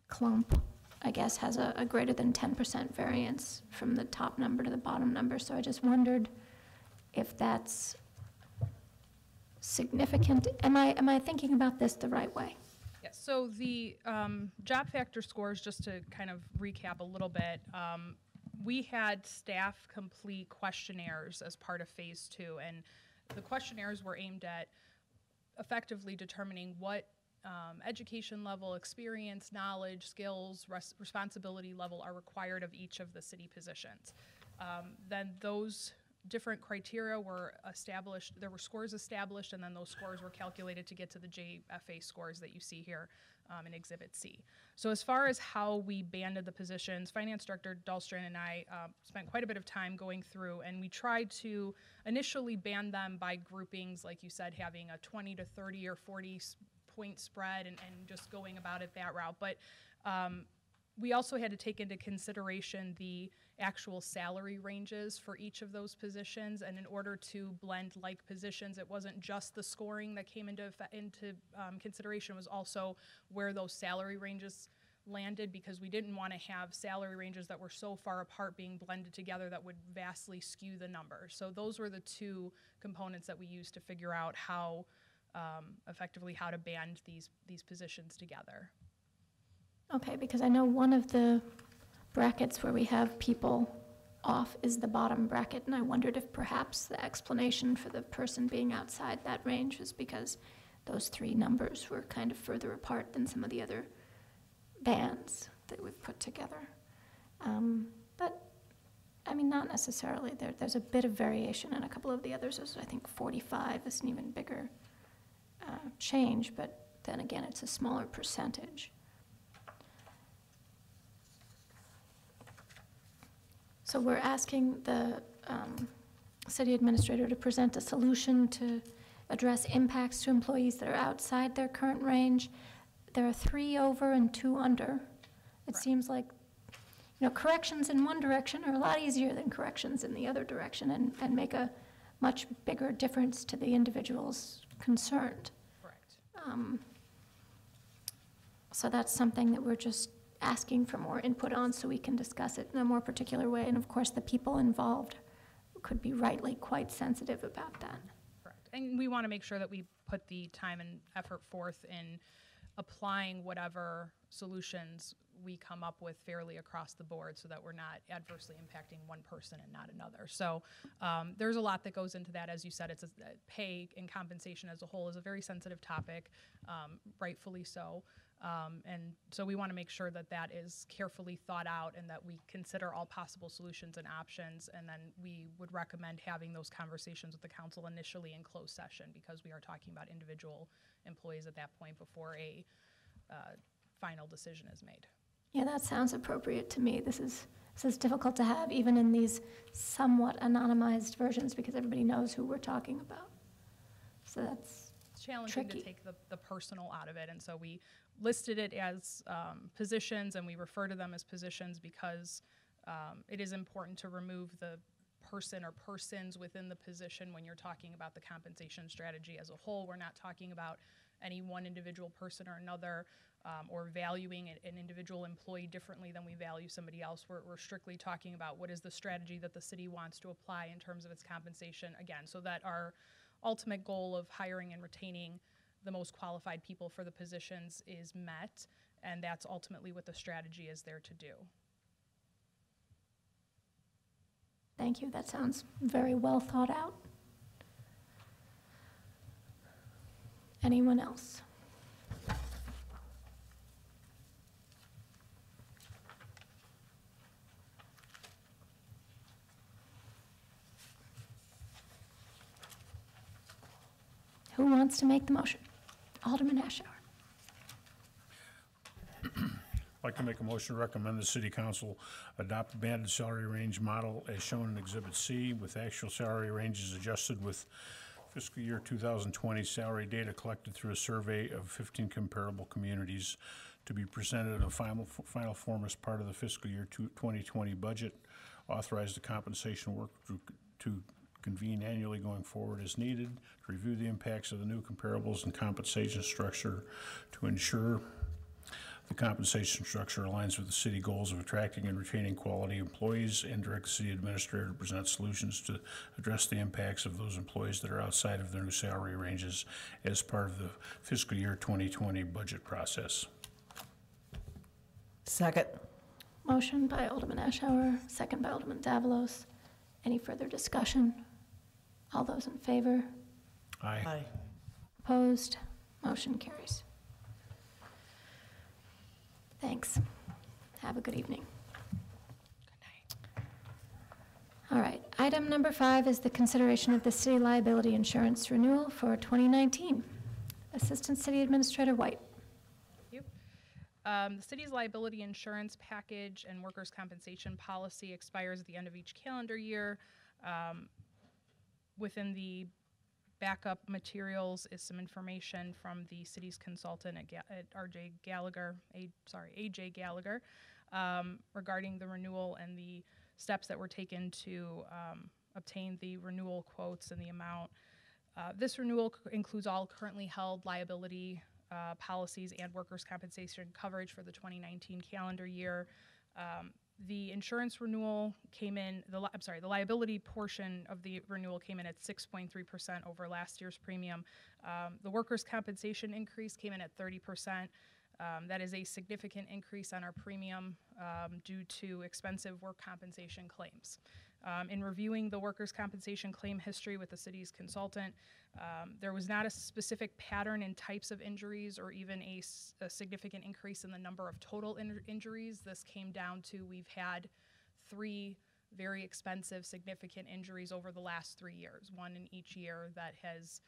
clump, I guess, has a greater than 10% variance from the top number to the bottom number. So I just wondered if that's significant? Am I thinking about this the right way? Yes, so the job factor scores, just to kind of recap a little bit, we had staff complete questionnaires as part of phase 2, and the questionnaires were aimed at effectively determining what education level, experience, knowledge, skills, responsibility level are required of each of the city positions. Then those different criteria were established, there were scores established, and then those scores were calculated to get to the JFA scores that you see here in Exhibit C. So as far as how we banded the positions, Finance Director Dahlstrand and I spent quite a bit of time going through, and we tried to initially band them by groupings, like you said, having a 20 to 30 or 40 point spread and just going about it that route. But we also had to take into consideration the actual salary ranges for each of those positions, and in order to blend like positions, it wasn't just the scoring that came into consideration, it was also where those salary ranges landed, because we didn't want to have salary ranges that were so far apart being blended together that would vastly skew the numbers. So those were the two components that we used to figure out how effectively how to band these positions together. Okay, because I know one of the brackets where we have people off is the bottom bracket, and I wondered if perhaps the explanation for the person being outside that range was because those three numbers were kind of further apart than some of the other bands that we've put together. But, I mean, not necessarily. There's a bit of variation in a couple of the others. I think 45 is an even bigger change, but then again, it's a smaller percentage. So we're asking the city administrator to present a solution to address impacts to employees that are outside their current range. There are 3 over and 2 under. It seems like, corrections in one direction are a lot easier than corrections in the other direction, and make a much bigger difference to the individuals concerned. Correct. So that's something that we're just asking for more input on so we can discuss it in a more particular way. And of course, the people involved could be rightly quite sensitive about that. Correct. And we want to make sure that we put the time and effort forth in applying whatever solutions we come up with fairly across the board so that we're not adversely impacting one person and not another. So there's a lot that goes into that. As you said, it's pay and compensation as a whole is a very sensitive topic, rightfully so. And so we want to make sure that that is carefully thought out and that we consider all possible solutions and options. And then we would recommend having those conversations with the council initially in closed session, because we are talking about individual employees at that point before a final decision is made. Yeah, that sounds appropriate to me. This is difficult to have even in these somewhat anonymized versions because everybody knows who we're talking about. So that's challenging tricky. To take the personal out of it, and so we listed it as positions, and we refer to them as positions because it is important to remove the person or persons within the position when you're talking about the compensation strategy as a whole. We're not talking about any one individual person or another, or valuing an individual employee differently than we value somebody else. We're strictly talking about what is the strategy that the city wants to apply in terms of its compensation, again, so that our ultimate goal of hiring and retaining the most qualified people for the positions is met, and that's ultimately what the strategy is there to do. Thank you. That sounds very well thought out. Anyone else? Who wants to make the motion? Alderman Ashour. I'd like to make a motion to recommend the city council adopt the banded salary range model as shown in Exhibit C, with actual salary ranges adjusted with fiscal year 2020 salary data collected through a survey of 15 comparable communities to be presented in a final form as part of the fiscal year 2020 budget. Authorize the compensation work group to convene annually going forward as needed to review the impacts of the new comparables and compensation structure to ensure The compensation structure aligns with the city goals of attracting and retaining quality employees and direct the city administrator to present solutions to address the impacts of those employees that are outside of their new salary ranges as part of the fiscal year 2020 budget process. Second. Motion by Alderman Eschauer, second by Alderman Davalos. Any further discussion? All those in favor? Aye. Opposed? Motion carries. Thanks. Have a good evening. All right, item number 5 is the consideration of the city liability insurance renewal for 2019. Assistant City Administrator White. Thank you. The city's liability insurance package and workers' compensation policy expires at the end of each calendar year. Within the backup materials is some information from the city's consultant at AJ Gallagher, regarding the renewal and the steps that were taken to obtain the renewal quotes and the amount. This renewal includes all currently held liability policies and workers' compensation coverage for the 2019 calendar year. The insurance renewal came in, the liability portion of the renewal came in at 6.3% over last year's premium. The workers' compensation increase came in at 30%. That is a significant increase on our premium due to expensive work compensation claims. In reviewing the workers' compensation claim history with the city's consultant, there was not a specific pattern in types of injuries or even a significant increase in the number of total injuries. This came down to we've had 3 very expensive, significant injuries over the last 3 years, one in each year that has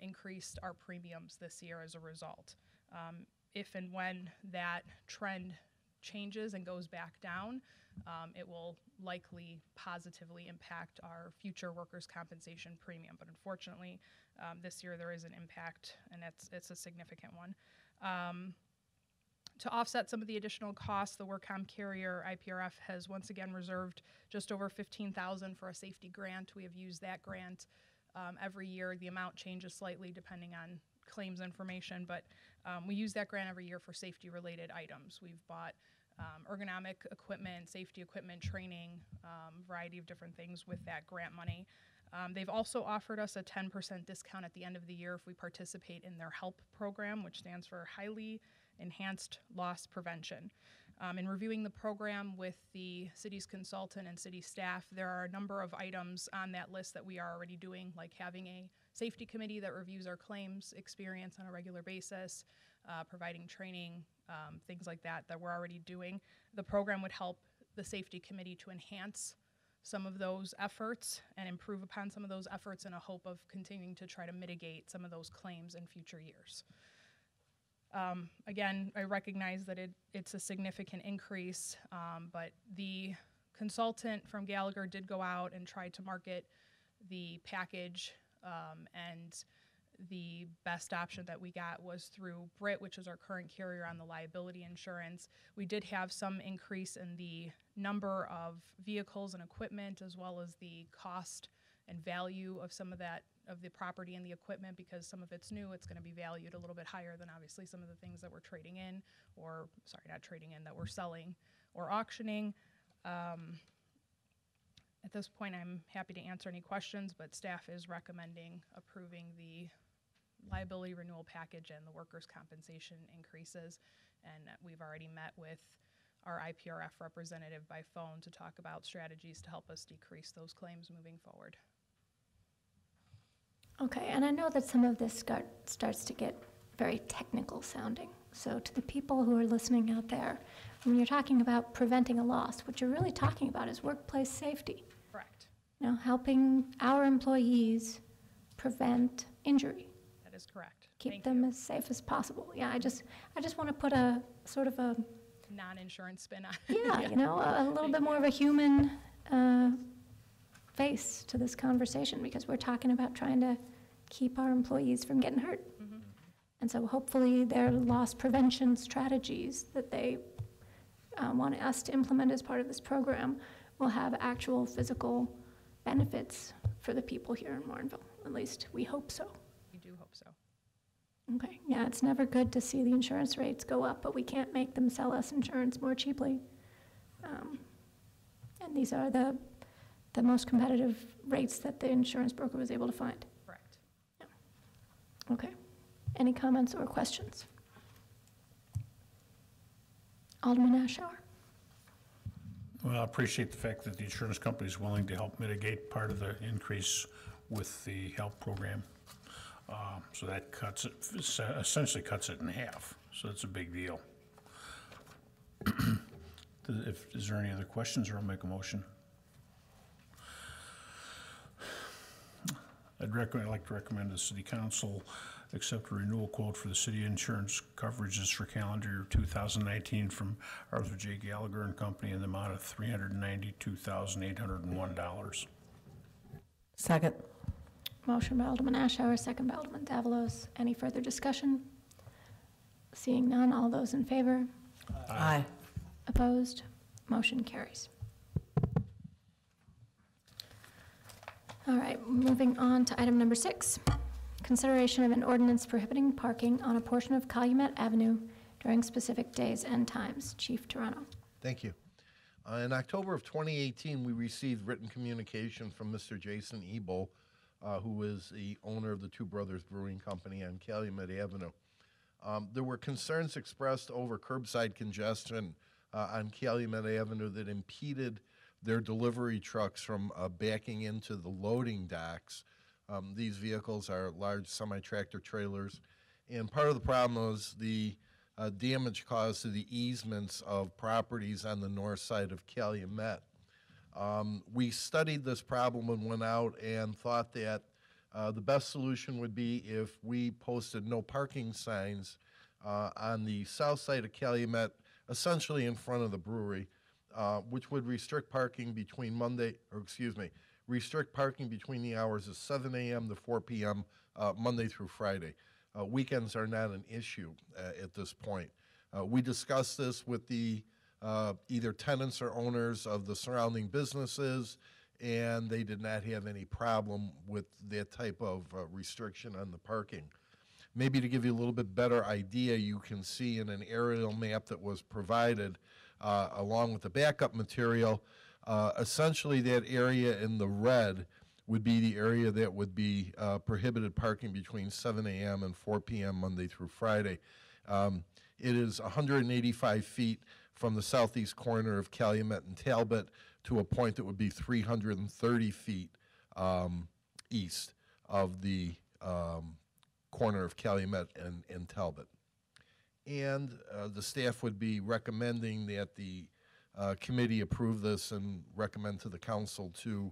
increased our premiums this year as a result. If and when that trend changes and goes back down, it will likely positively impact our future workers' compensation premium. But unfortunately, this year there is an impact, and it's a significant one. To offset some of the additional costs, the work comp carrier, IPRF, has once again reserved just over $15,000 for a safety grant. We have used that grant every year. The amount changes slightly depending on claims information, but we use that grant every year for safety-related items. We've bought ergonomic equipment, safety equipment, training, variety of different things with that grant money. They've also offered us a 10% discount at the end of the year if we participate in their HELP program, which stands for Highly Enhanced Loss Prevention. In reviewing the program with the city's consultant and city staff, there are a number of items on that list that we are already doing, like having a safety committee that reviews our claims experience on a regular basis, providing training, things like that we're already doing. The program would help the safety committee to enhance some of those efforts and improve upon some of those efforts in a hope of continuing to try to mitigate some of those claims in future years. Again, I recognize that it's a significant increase, but the consultant from Gallagher did go out and try to market the package, and the best option that we got was through Brit, which is our current carrier on the liability insurance. We did have some increase in the number of vehicles and equipment, as well as the cost and value of some of that, of the property and the equipment, because some of it's new, it's going to be valued a little bit higher than obviously some of the things that we're trading in, or sorry, not trading in, that we're selling or auctioning. At this point, I'm happy to answer any questions, but staff is recommending approving the liability renewal package and the workers' compensation increases. And we've already met with our IPRF representative by phone to talk about strategies to help us decrease those claims moving forward. Okay, and I know that some of this starts to get very technical sounding. So to the people who are listening out there, when you're talking about preventing a loss, what you're really talking about is workplace safety. Correct. You know, helping our employees prevent injury. That is correct. Keep them as safe as possible. Yeah, I just want to put a sort of a non-insurance spin on it. Yeah, you know, a little bit more of a human face to this conversation, because we're talking about trying to keep our employees from getting hurt. Mm-hmm. And so hopefully their loss prevention strategies that they want us to implement as part of this program will have actual physical benefits for the people here in Warrenville. At least we hope so. We do hope so. Okay, yeah, it's never good to see the insurance rates go up, but we can't make them sell us insurance more cheaply. And these are the most competitive rates that the insurance broker was able to find. Correct. Okay. Any comments or questions? Alderman Ashour. Well, I appreciate the fact that the insurance company is willing to help mitigate part of the increase with the HELP program. So that cuts it, essentially cuts it in half. So it's a big deal. Is there any other questions, or I'll make a motion? I'd like to recommend the City Council accept a renewal quote for the city insurance coverages for calendar year 2019 from Arthur J. Gallagher and Company in the amount of $392,801. Second. Motion by Alderman Ashour, second by Alderman Davalos. Any further discussion? Seeing none, all those in favor? Aye. Opposed? Motion carries. All right, moving on to item number 6. Consideration of an ordinance prohibiting parking on a portion of Calumet Avenue during specific days and times. Chief Toronto. Thank you. In October of 2018, we received written communication from Mr. Jason Ebel, who is the owner of the Two Brothers Brewing Company on Calumet Avenue. There were concerns expressed over curbside congestion on Calumet Avenue that impeded their delivery trucks from backing into the loading docks. These vehicles are large semi-tractor trailers, and part of the problem was the damage caused to the easements of properties on the north side of Calumet. We studied this problem and went out and thought that the best solution would be if we posted no parking signs on the south side of Calumet, essentially in front of the brewery, which would restrict parking between restrict parking between the hours of 7 a.m. to 4 p.m. Monday through Friday. Weekends are not an issue at this point. We discussed this with the either tenants or owners of the surrounding businesses, and they did not have any problem with that type of restriction on the parking. Maybe to give you a little bit better idea, you can see in an aerial map that was provided along with the backup material, essentially that area in the red would be the area that would be prohibited parking between 7 a.m. and 4 p.m. Monday through Friday. It is 185 feet from the southeast corner of Calumet and Talbot to a point that would be 330 feet east of the corner of Calumet and Talbot. And the staff would be recommending that the committee approve this and recommend to the council to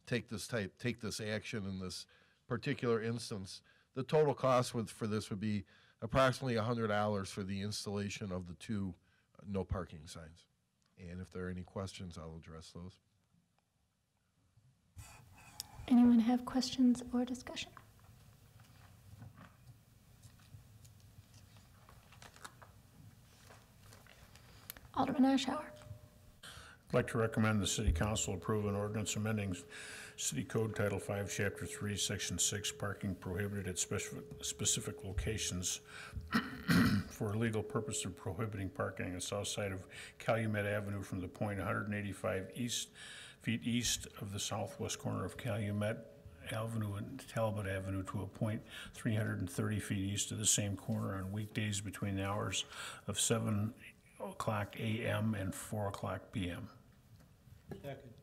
take this action in this particular instance. The total cost for this would be approximately $100 for the installation of the two no parking signs. And if there are any questions, I'll address those. Anyone have questions or discussion? Alderman Ashour. I'd like to recommend the City Council approve an ordinance amending City Code Title 5, Chapter 3, Section 6, parking prohibited at specific locations for a legal purpose of prohibiting parking on the south side of Calumet Avenue from the point 185 feet east of the southwest corner of Calumet Avenue and Talbot Avenue to a point 330 feet east of the same corner on weekdays between the hours of 7 o'clock a.m. and 4 o'clock p.m. Second.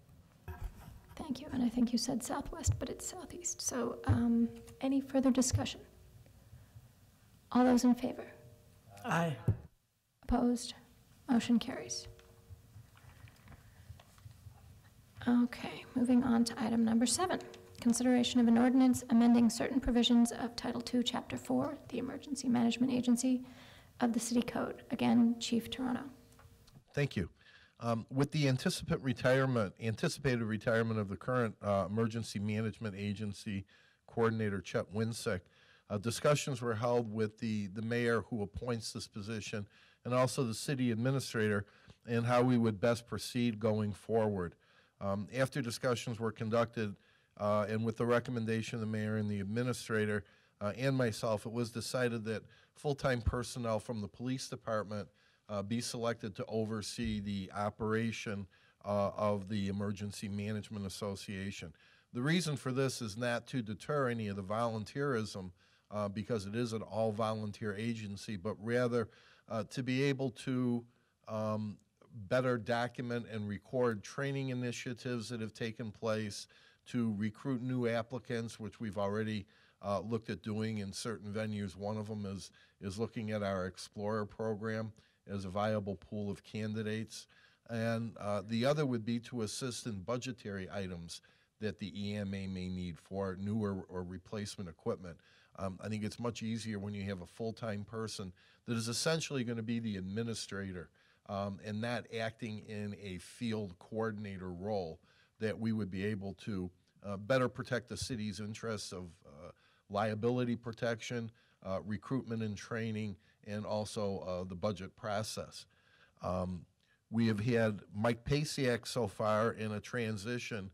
Thank you, and I think you said southwest, but it's southeast. So any further discussion? All those in favor? Aye. Opposed? Motion carries. Okay, moving on to item number 7. Consideration of an ordinance amending certain provisions of Title II, Chapter 4, the Emergency Management Agency of the City Code. Again, Chief Toronto. Thank you. With the anticipated retirement of the current Emergency Management Agency Coordinator Chet Winsick, discussions were held with the mayor who appoints this position and also the city administrator and how we would best proceed going forward. After discussions were conducted and with the recommendation of the mayor and the administrator, and myself, it was decided that full-time personnel from the police department be selected to oversee the operation of the Emergency Management Association. The reason for this is not to deter any of the volunteerism, because it is an all-volunteer agency, but rather to be able to better document and record training initiatives that have taken place, to recruit new applicants, which we've already looked at doing in certain venues. One of them is looking at our Explorer program as a viable pool of candidates. And the other would be to assist in budgetary items that the EMA may need for newer or replacement equipment. I think it's much easier when you have a full-time person that is essentially going to be the administrator and not acting in a field coordinator role, that we would be able to better protect the city's interests of liability protection, recruitment and training, and also the budget process. We have had Mike Pasiak so far in a transition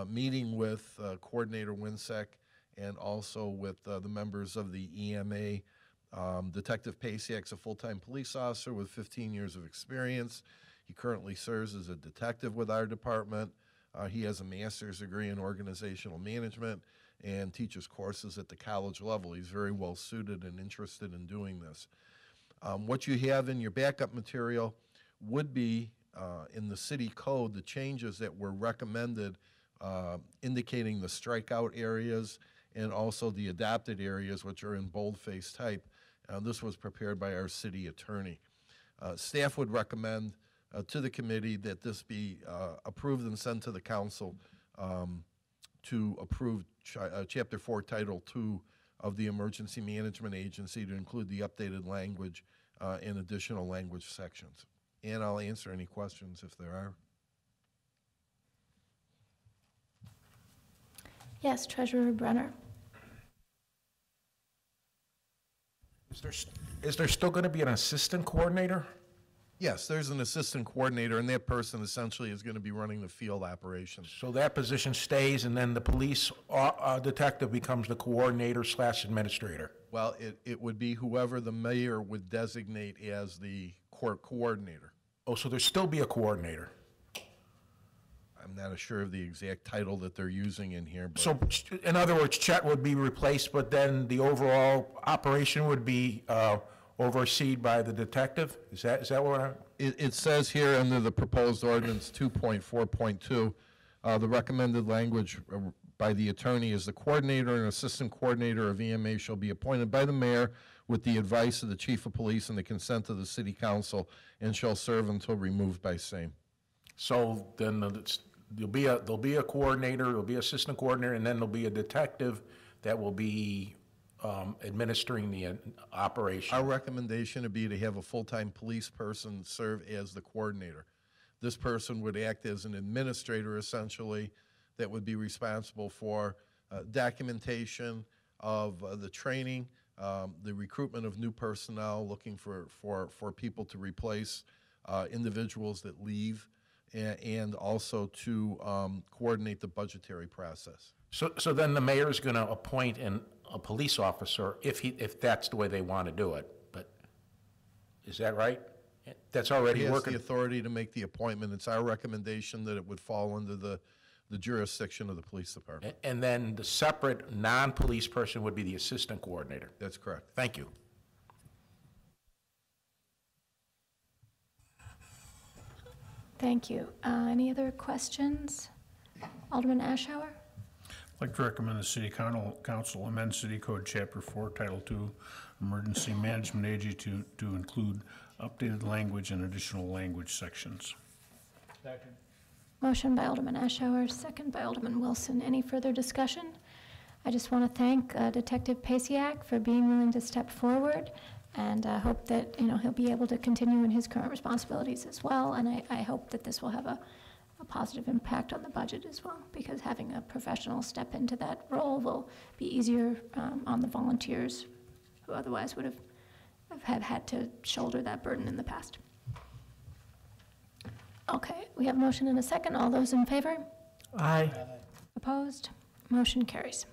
meeting with Coordinator Winsek and also with the members of the EMA. Detective Pasiak's a full-time police officer with 15 years of experience. He currently serves as a detective with our department. He has a master's degree in organizational management and teaches courses at the college level. He's very well suited and interested in doing this. What you have in your backup material would be in the city code, the changes that were recommended indicating the strikeout areas and also the adopted areas, which are in boldface type. This was prepared by our city attorney. Staff would recommend to the committee that this be approved and sent to the council to approve Chapter 4, Title 2 of the Emergency Management Agency to include the updated language and additional language sections. And I'll answer any questions if there are. Yes, Treasurer Brenner. Is there still going to be an assistant coordinator? Yes, there's an assistant coordinator, and that person essentially is going to be running the field operations. So that position stays, and then the police detective becomes the coordinator / administrator? Well, it would be whoever the mayor would designate as the court coordinator. Oh, so there'll still be a coordinator? I'm not sure of the exact title that they're using in here. But So, in other words, Chet would be replaced, but then the overall operation would be overseen by the detective? Is that what it says here under the proposed ordinance 2.4.2, the recommended language by the attorney is the coordinator and assistant coordinator of EMA shall be appointed by the mayor with the advice of the chief of police and the consent of the city council, and shall serve until removed by same. So then there'll be a coordinator, there'll be assistant coordinator, and then there'll be a detective that will be administering the operation. Our recommendation would be to have a full-time police person serve as the coordinator. This person would act as an administrator, essentially, that would be responsible for documentation of the training, the recruitment of new personnel, looking for people to replace individuals that leave, and also to coordinate the budgetary process. So then the mayor is going to appoint a police officer if that's the way they want to do it. But is that right? That's already working. He has working. the authority to make the appointment. It's our recommendation that it would fall under the jurisdiction of the police department. And then the separate non-police person would be the assistant coordinator. That's correct. Thank you. Thank you. Any other questions? Alderman Ashour? I'd like to recommend the City Council amend City Code Chapter 4, Title 2, Emergency Management Agency to include updated language and additional language sections. Second. Motion by Alderman Ashour, second by Alderman Wilson. Any further discussion? I just want to thank Detective Pasiak for being willing to step forward, and I hope that he'll be able to continue in his current responsibilities as well. And I hope that this will have a positive impact on the budget as well, because having a professional step into that role will be easier on the volunteers who otherwise would have had to shoulder that burden in the past. Okay, we have a motion and a second. All those in favor? Aye. Opposed? Motion carries.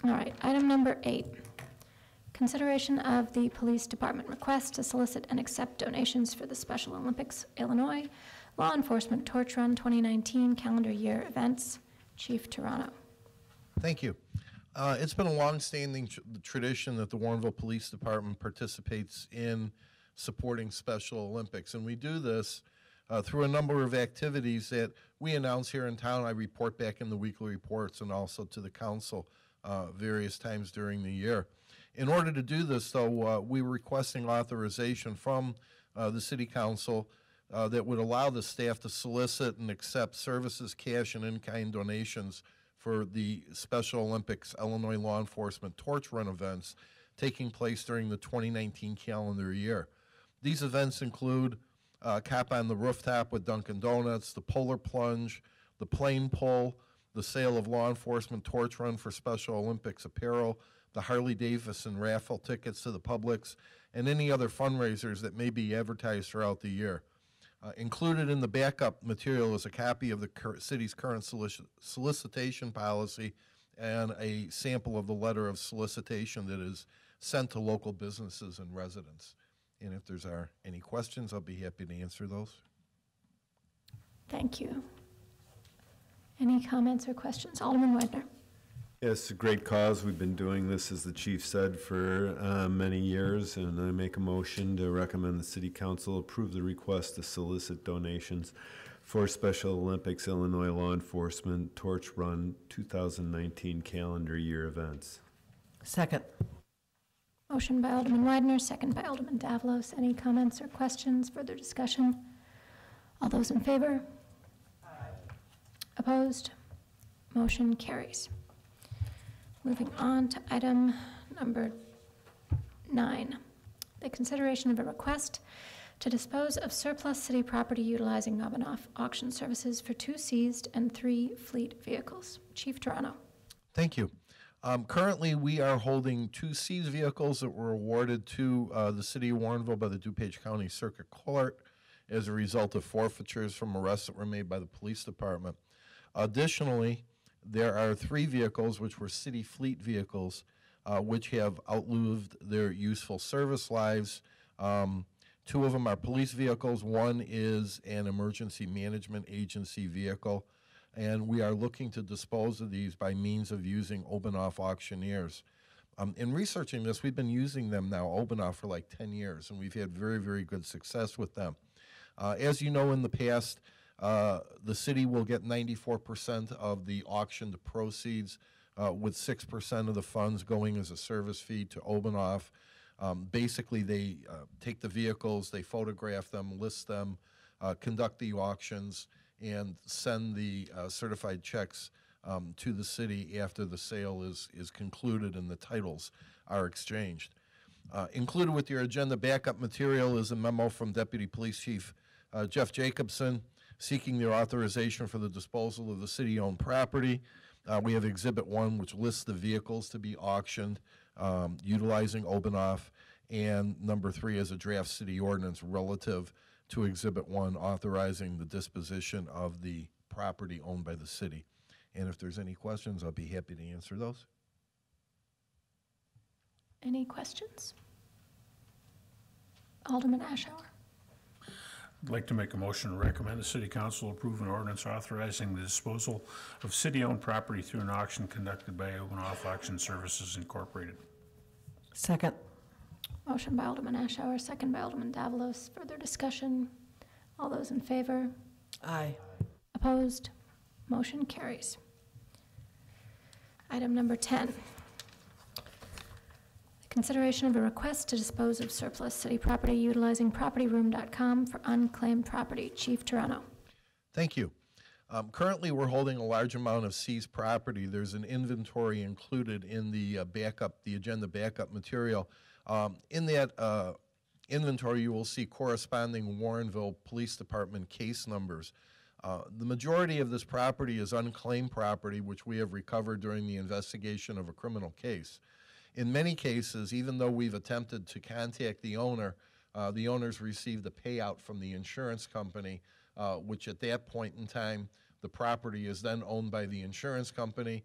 All right, item number 8. Consideration of the Police Department request to solicit and accept donations for the Special Olympics Illinois Law Enforcement Torch Run 2019 calendar year events. Chief Toronto. Thank you. It's been a long-standing tradition that the Warrenville Police Department participates in supporting Special Olympics, and we do this through a number of activities that we announce here in town. I report back in the weekly reports and also to the council various times during the year. In order to do this, though, we were requesting authorization from the City Council that would allow the staff to solicit and accept services, cash, and in-kind donations for the Special Olympics Illinois Law Enforcement Torch Run events taking place during the 2019 calendar year. These events include Cop on the Rooftop with Dunkin' Donuts, the Polar Plunge, the Plane Pull, the sale of law enforcement torch run for Special Olympics apparel, the Harley-Davidson raffle tickets to the Publix, and any other fundraisers that may be advertised throughout the year. Included in the backup material is a copy of the city's current solicitation policy and a sample of the letter of solicitation that is sent to local businesses and residents. And if there's any questions, I'll be happy to answer those. Thank you. Any comments or questions? Alderman Widener. Yeah, it's a great cause. We've been doing this, as the chief said, for many years, and I make a motion to recommend the City Council approve the request to solicit donations for Special Olympics Illinois Law Enforcement Torch Run 2019 calendar year events. Second. Motion by Alderman Widener, second by Alderman Davalos. Any comments or questions, further discussion? All those in favor? Aye. Opposed? Motion carries. Moving on to item number 9, the consideration of a request to dispose of surplus city property utilizing Nabanoff auction services for 2 seized and 3 fleet vehicles. Chief Toronto. Thank you. Currently, we are holding 2 seized vehicles that were awarded to the city of Warrenville by the DuPage County Circuit Court as a result of forfeitures from arrests that were made by the police department. Additionally, there are 3 vehicles which were city fleet vehicles which have outlived their useful service lives. 2 of them are police vehicles. 1 is an emergency management agency vehicle, and we are looking to dispose of these by means of using Obanoff auctioneers. In researching this, we've been using them now, Obanoff, for like 10 years, and we've had very, very good success with them. As you know, in the past, the city will get 94% of the auctioned proceeds, with 6% of the funds going as a service fee to Obanoff. Basically, they take the vehicles, they photograph them, list them, conduct the auctions, and send the certified checks to the city after the sale is concluded and the titles are exchanged. Included with your agenda backup material is a memo from Deputy Police Chief Jeff Jacobson seeking their authorization for the disposal of the city-owned property. We have Exhibit 1, which lists the vehicles to be auctioned utilizing Obanoff, and number 3 is a draft city ordinance relative to Exhibit 1 authorizing the disposition of the property owned by the city. And if there's any questions, I'll be happy to answer those. Any questions? Alderman Ashour. I'd like to make a motion to recommend the City Council approve an ordinance authorizing the disposal of city-owned property through an auction conducted by Obanoff Auction Services Incorporated. Second. Motion by Alderman Ashour, second by Alderman Davalos. Further discussion? All those in favor? Aye. Opposed? Motion carries. Item number 10. Consideration of a request to dispose of surplus city property utilizing propertyroom.com for unclaimed property. Chief Toronto. Thank you. Currently, we're holding a large amount of seized property. There's an inventory included in the agenda backup material. In that inventory, you will see corresponding Warrenville Police Department case numbers. The majority of this property is unclaimed property, which we have recovered during the investigation of a criminal case. In many cases, even though we've attempted to contact the owner, the owners received a payout from the insurance company, which at that point in time, the property is then owned by the insurance company.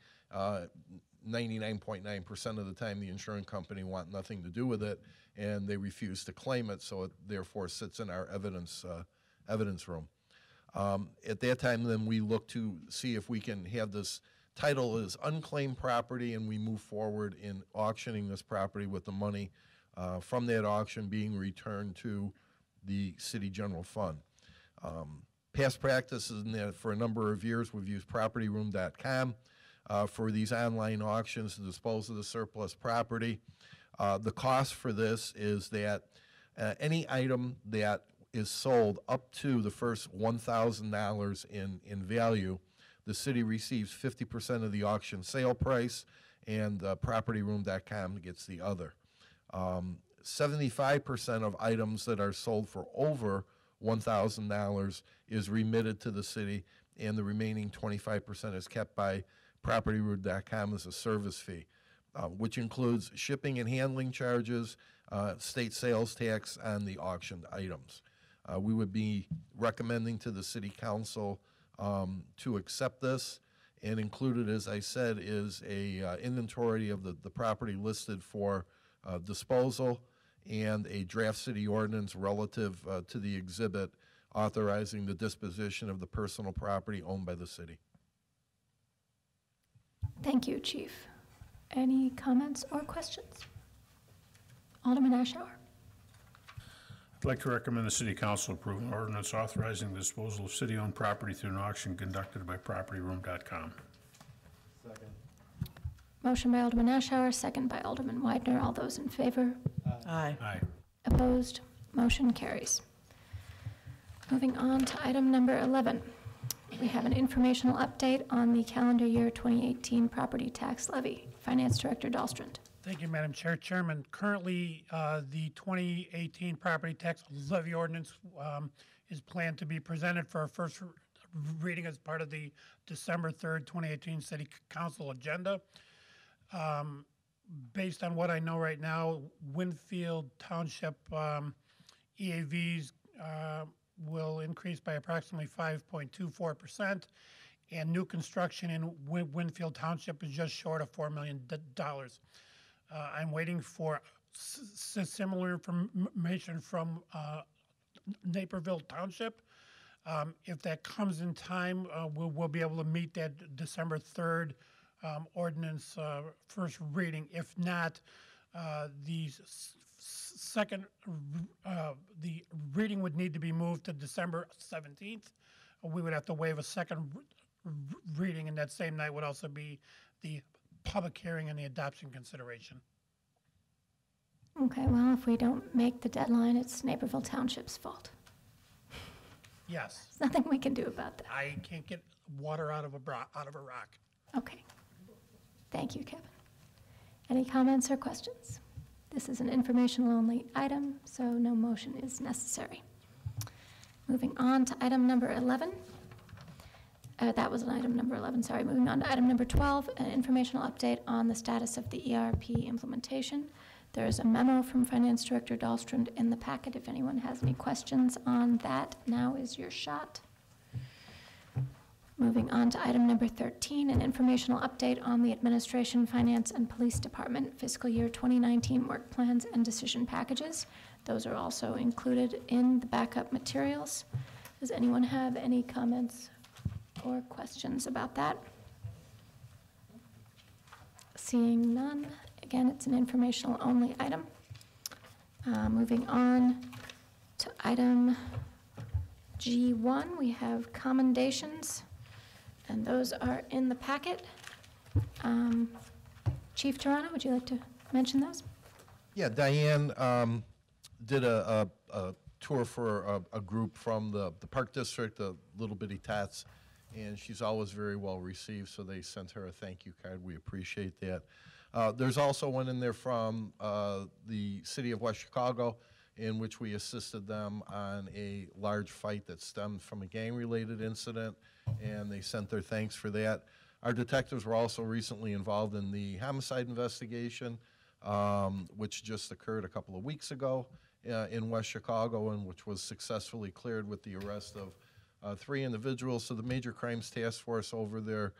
99.9% of the time, the insurance company want nothing to do with it, and they refuse to claim it, so it therefore sits in our evidence room. At that time, then we look to see if we can have this title as unclaimed property, and we move forward in auctioning this property with the money from that auction being returned to the city general fund. Past practices in that for a number of years, we've used propertyroom.com for these online auctions to dispose of the surplus property. The cost for this is that any item that is sold up to the first $1,000 in value, the city receives 50% of the auction sale price, and propertyroom.com gets the other. 75% of items that are sold for over $1,000 is remitted to the city, and the remaining 25% is kept by propertyroom.com as a service fee, which includes shipping and handling charges, state sales tax on the auctioned items. We would be recommending to the city council to accept this, and included, as I said, is a inventory of the property listed for disposal, and a draft city ordinance relative to the exhibit authorizing the disposition of the personal property owned by the city. Thank you, Chief. Any comments or questions? Alderman Ashour. I'd like to recommend the city council approve an ordinance authorizing the disposal of city-owned property through an auction conducted by propertyroom.com. Motion by Alderman Ashour, second by Alderman Widener. All those in favor? Aye. Aye. Opposed? Motion carries. Moving on to item number 11. We have an informational update on the calendar year 2018 property tax levy. Finance Director Dahlstrand. Thank you, Madam Chairman. Currently, the 2018 property tax levy ordinance is planned to be presented for a first reading as part of the December 3rd, 2018 City Council agenda. Based on what I know right now, Winfield Township EAVs will increase by approximately 5.24%, and new construction in Winfield Township is just short of $4 million. I'm waiting for similar information from Naperville Township. If that comes in time, we'll be able to meet that December 3rd ordinance first reading. If not, the reading would need to be moved to December 17th. We would have to waive a second reading, and that same night would also be the public hearing and the adoption consideration. Okay, well, if we don't make the deadline, it's Naperville Township's fault. Yes. There's nothing we can do about that. I can't get water out of a rock. Okay. Thank you, Kevin. Any comments or questions? This is an informational-only item, so no motion is necessary. Moving on to item number 11. That was an item number 11, sorry. Moving on to item number 12, an informational update on the status of the ERP implementation. There is a memo from Finance Director Dahlstrand in the packet. If anyone has any questions on that, now is your shot. Moving on to item number 13, an informational update on the Administration, Finance, and Police Department fiscal year 2019 work plans and decision packages. Those are also included in the backup materials. Does anyone have any comments or questions about that? Seeing none, again, it's an informational only item. Moving on to item G1, we have commendations, and those are in the packet. Chief Toronto, would you like to mention those? Yeah, Diane did a tour for a group from the Park District, the Little Bitty Tots, and she's always very well received, so they sent her a thank you card. We appreciate that. There's also one in there from the city of West Chicago, in which we assisted them on a large fight that stemmed from a gang-related incident, and they sent their thanks for that. Our detectives were also recently involved in the homicide investigation, which just occurred a couple of weeks ago in West Chicago, and which was successfully cleared with the arrest of 3 individuals. So the Major Crimes Task Force over there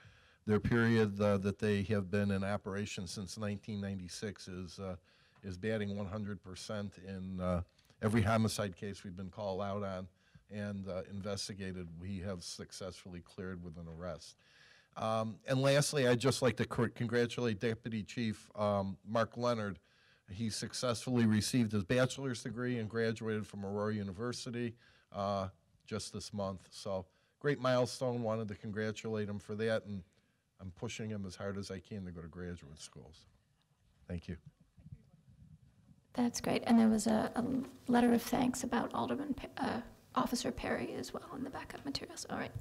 Their period that they have been in operation since 1996 is batting 100% in every homicide case we've been called out on and investigated. We have successfully cleared with an arrest. And lastly, I'd just like to congratulate Deputy Chief Mark Leonard. He successfully received his bachelor's degree and graduated from Aurora University just this month. So great milestone. Wanted to congratulate him for that, and I'm pushing him as hard as I can to go to graduate schools. Thank you. That's great. And there was a letter of thanks about Officer Perry as well in the backup materials. All right.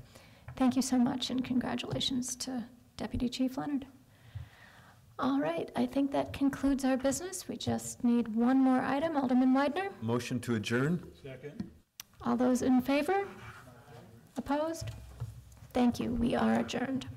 Thank you so much, and congratulations to Deputy Chief Leonard. All right, I think that concludes our business. We just need one more item. Alderman Widener? Motion to adjourn? Second. All those in favor? Opposed? Thank you. We are adjourned.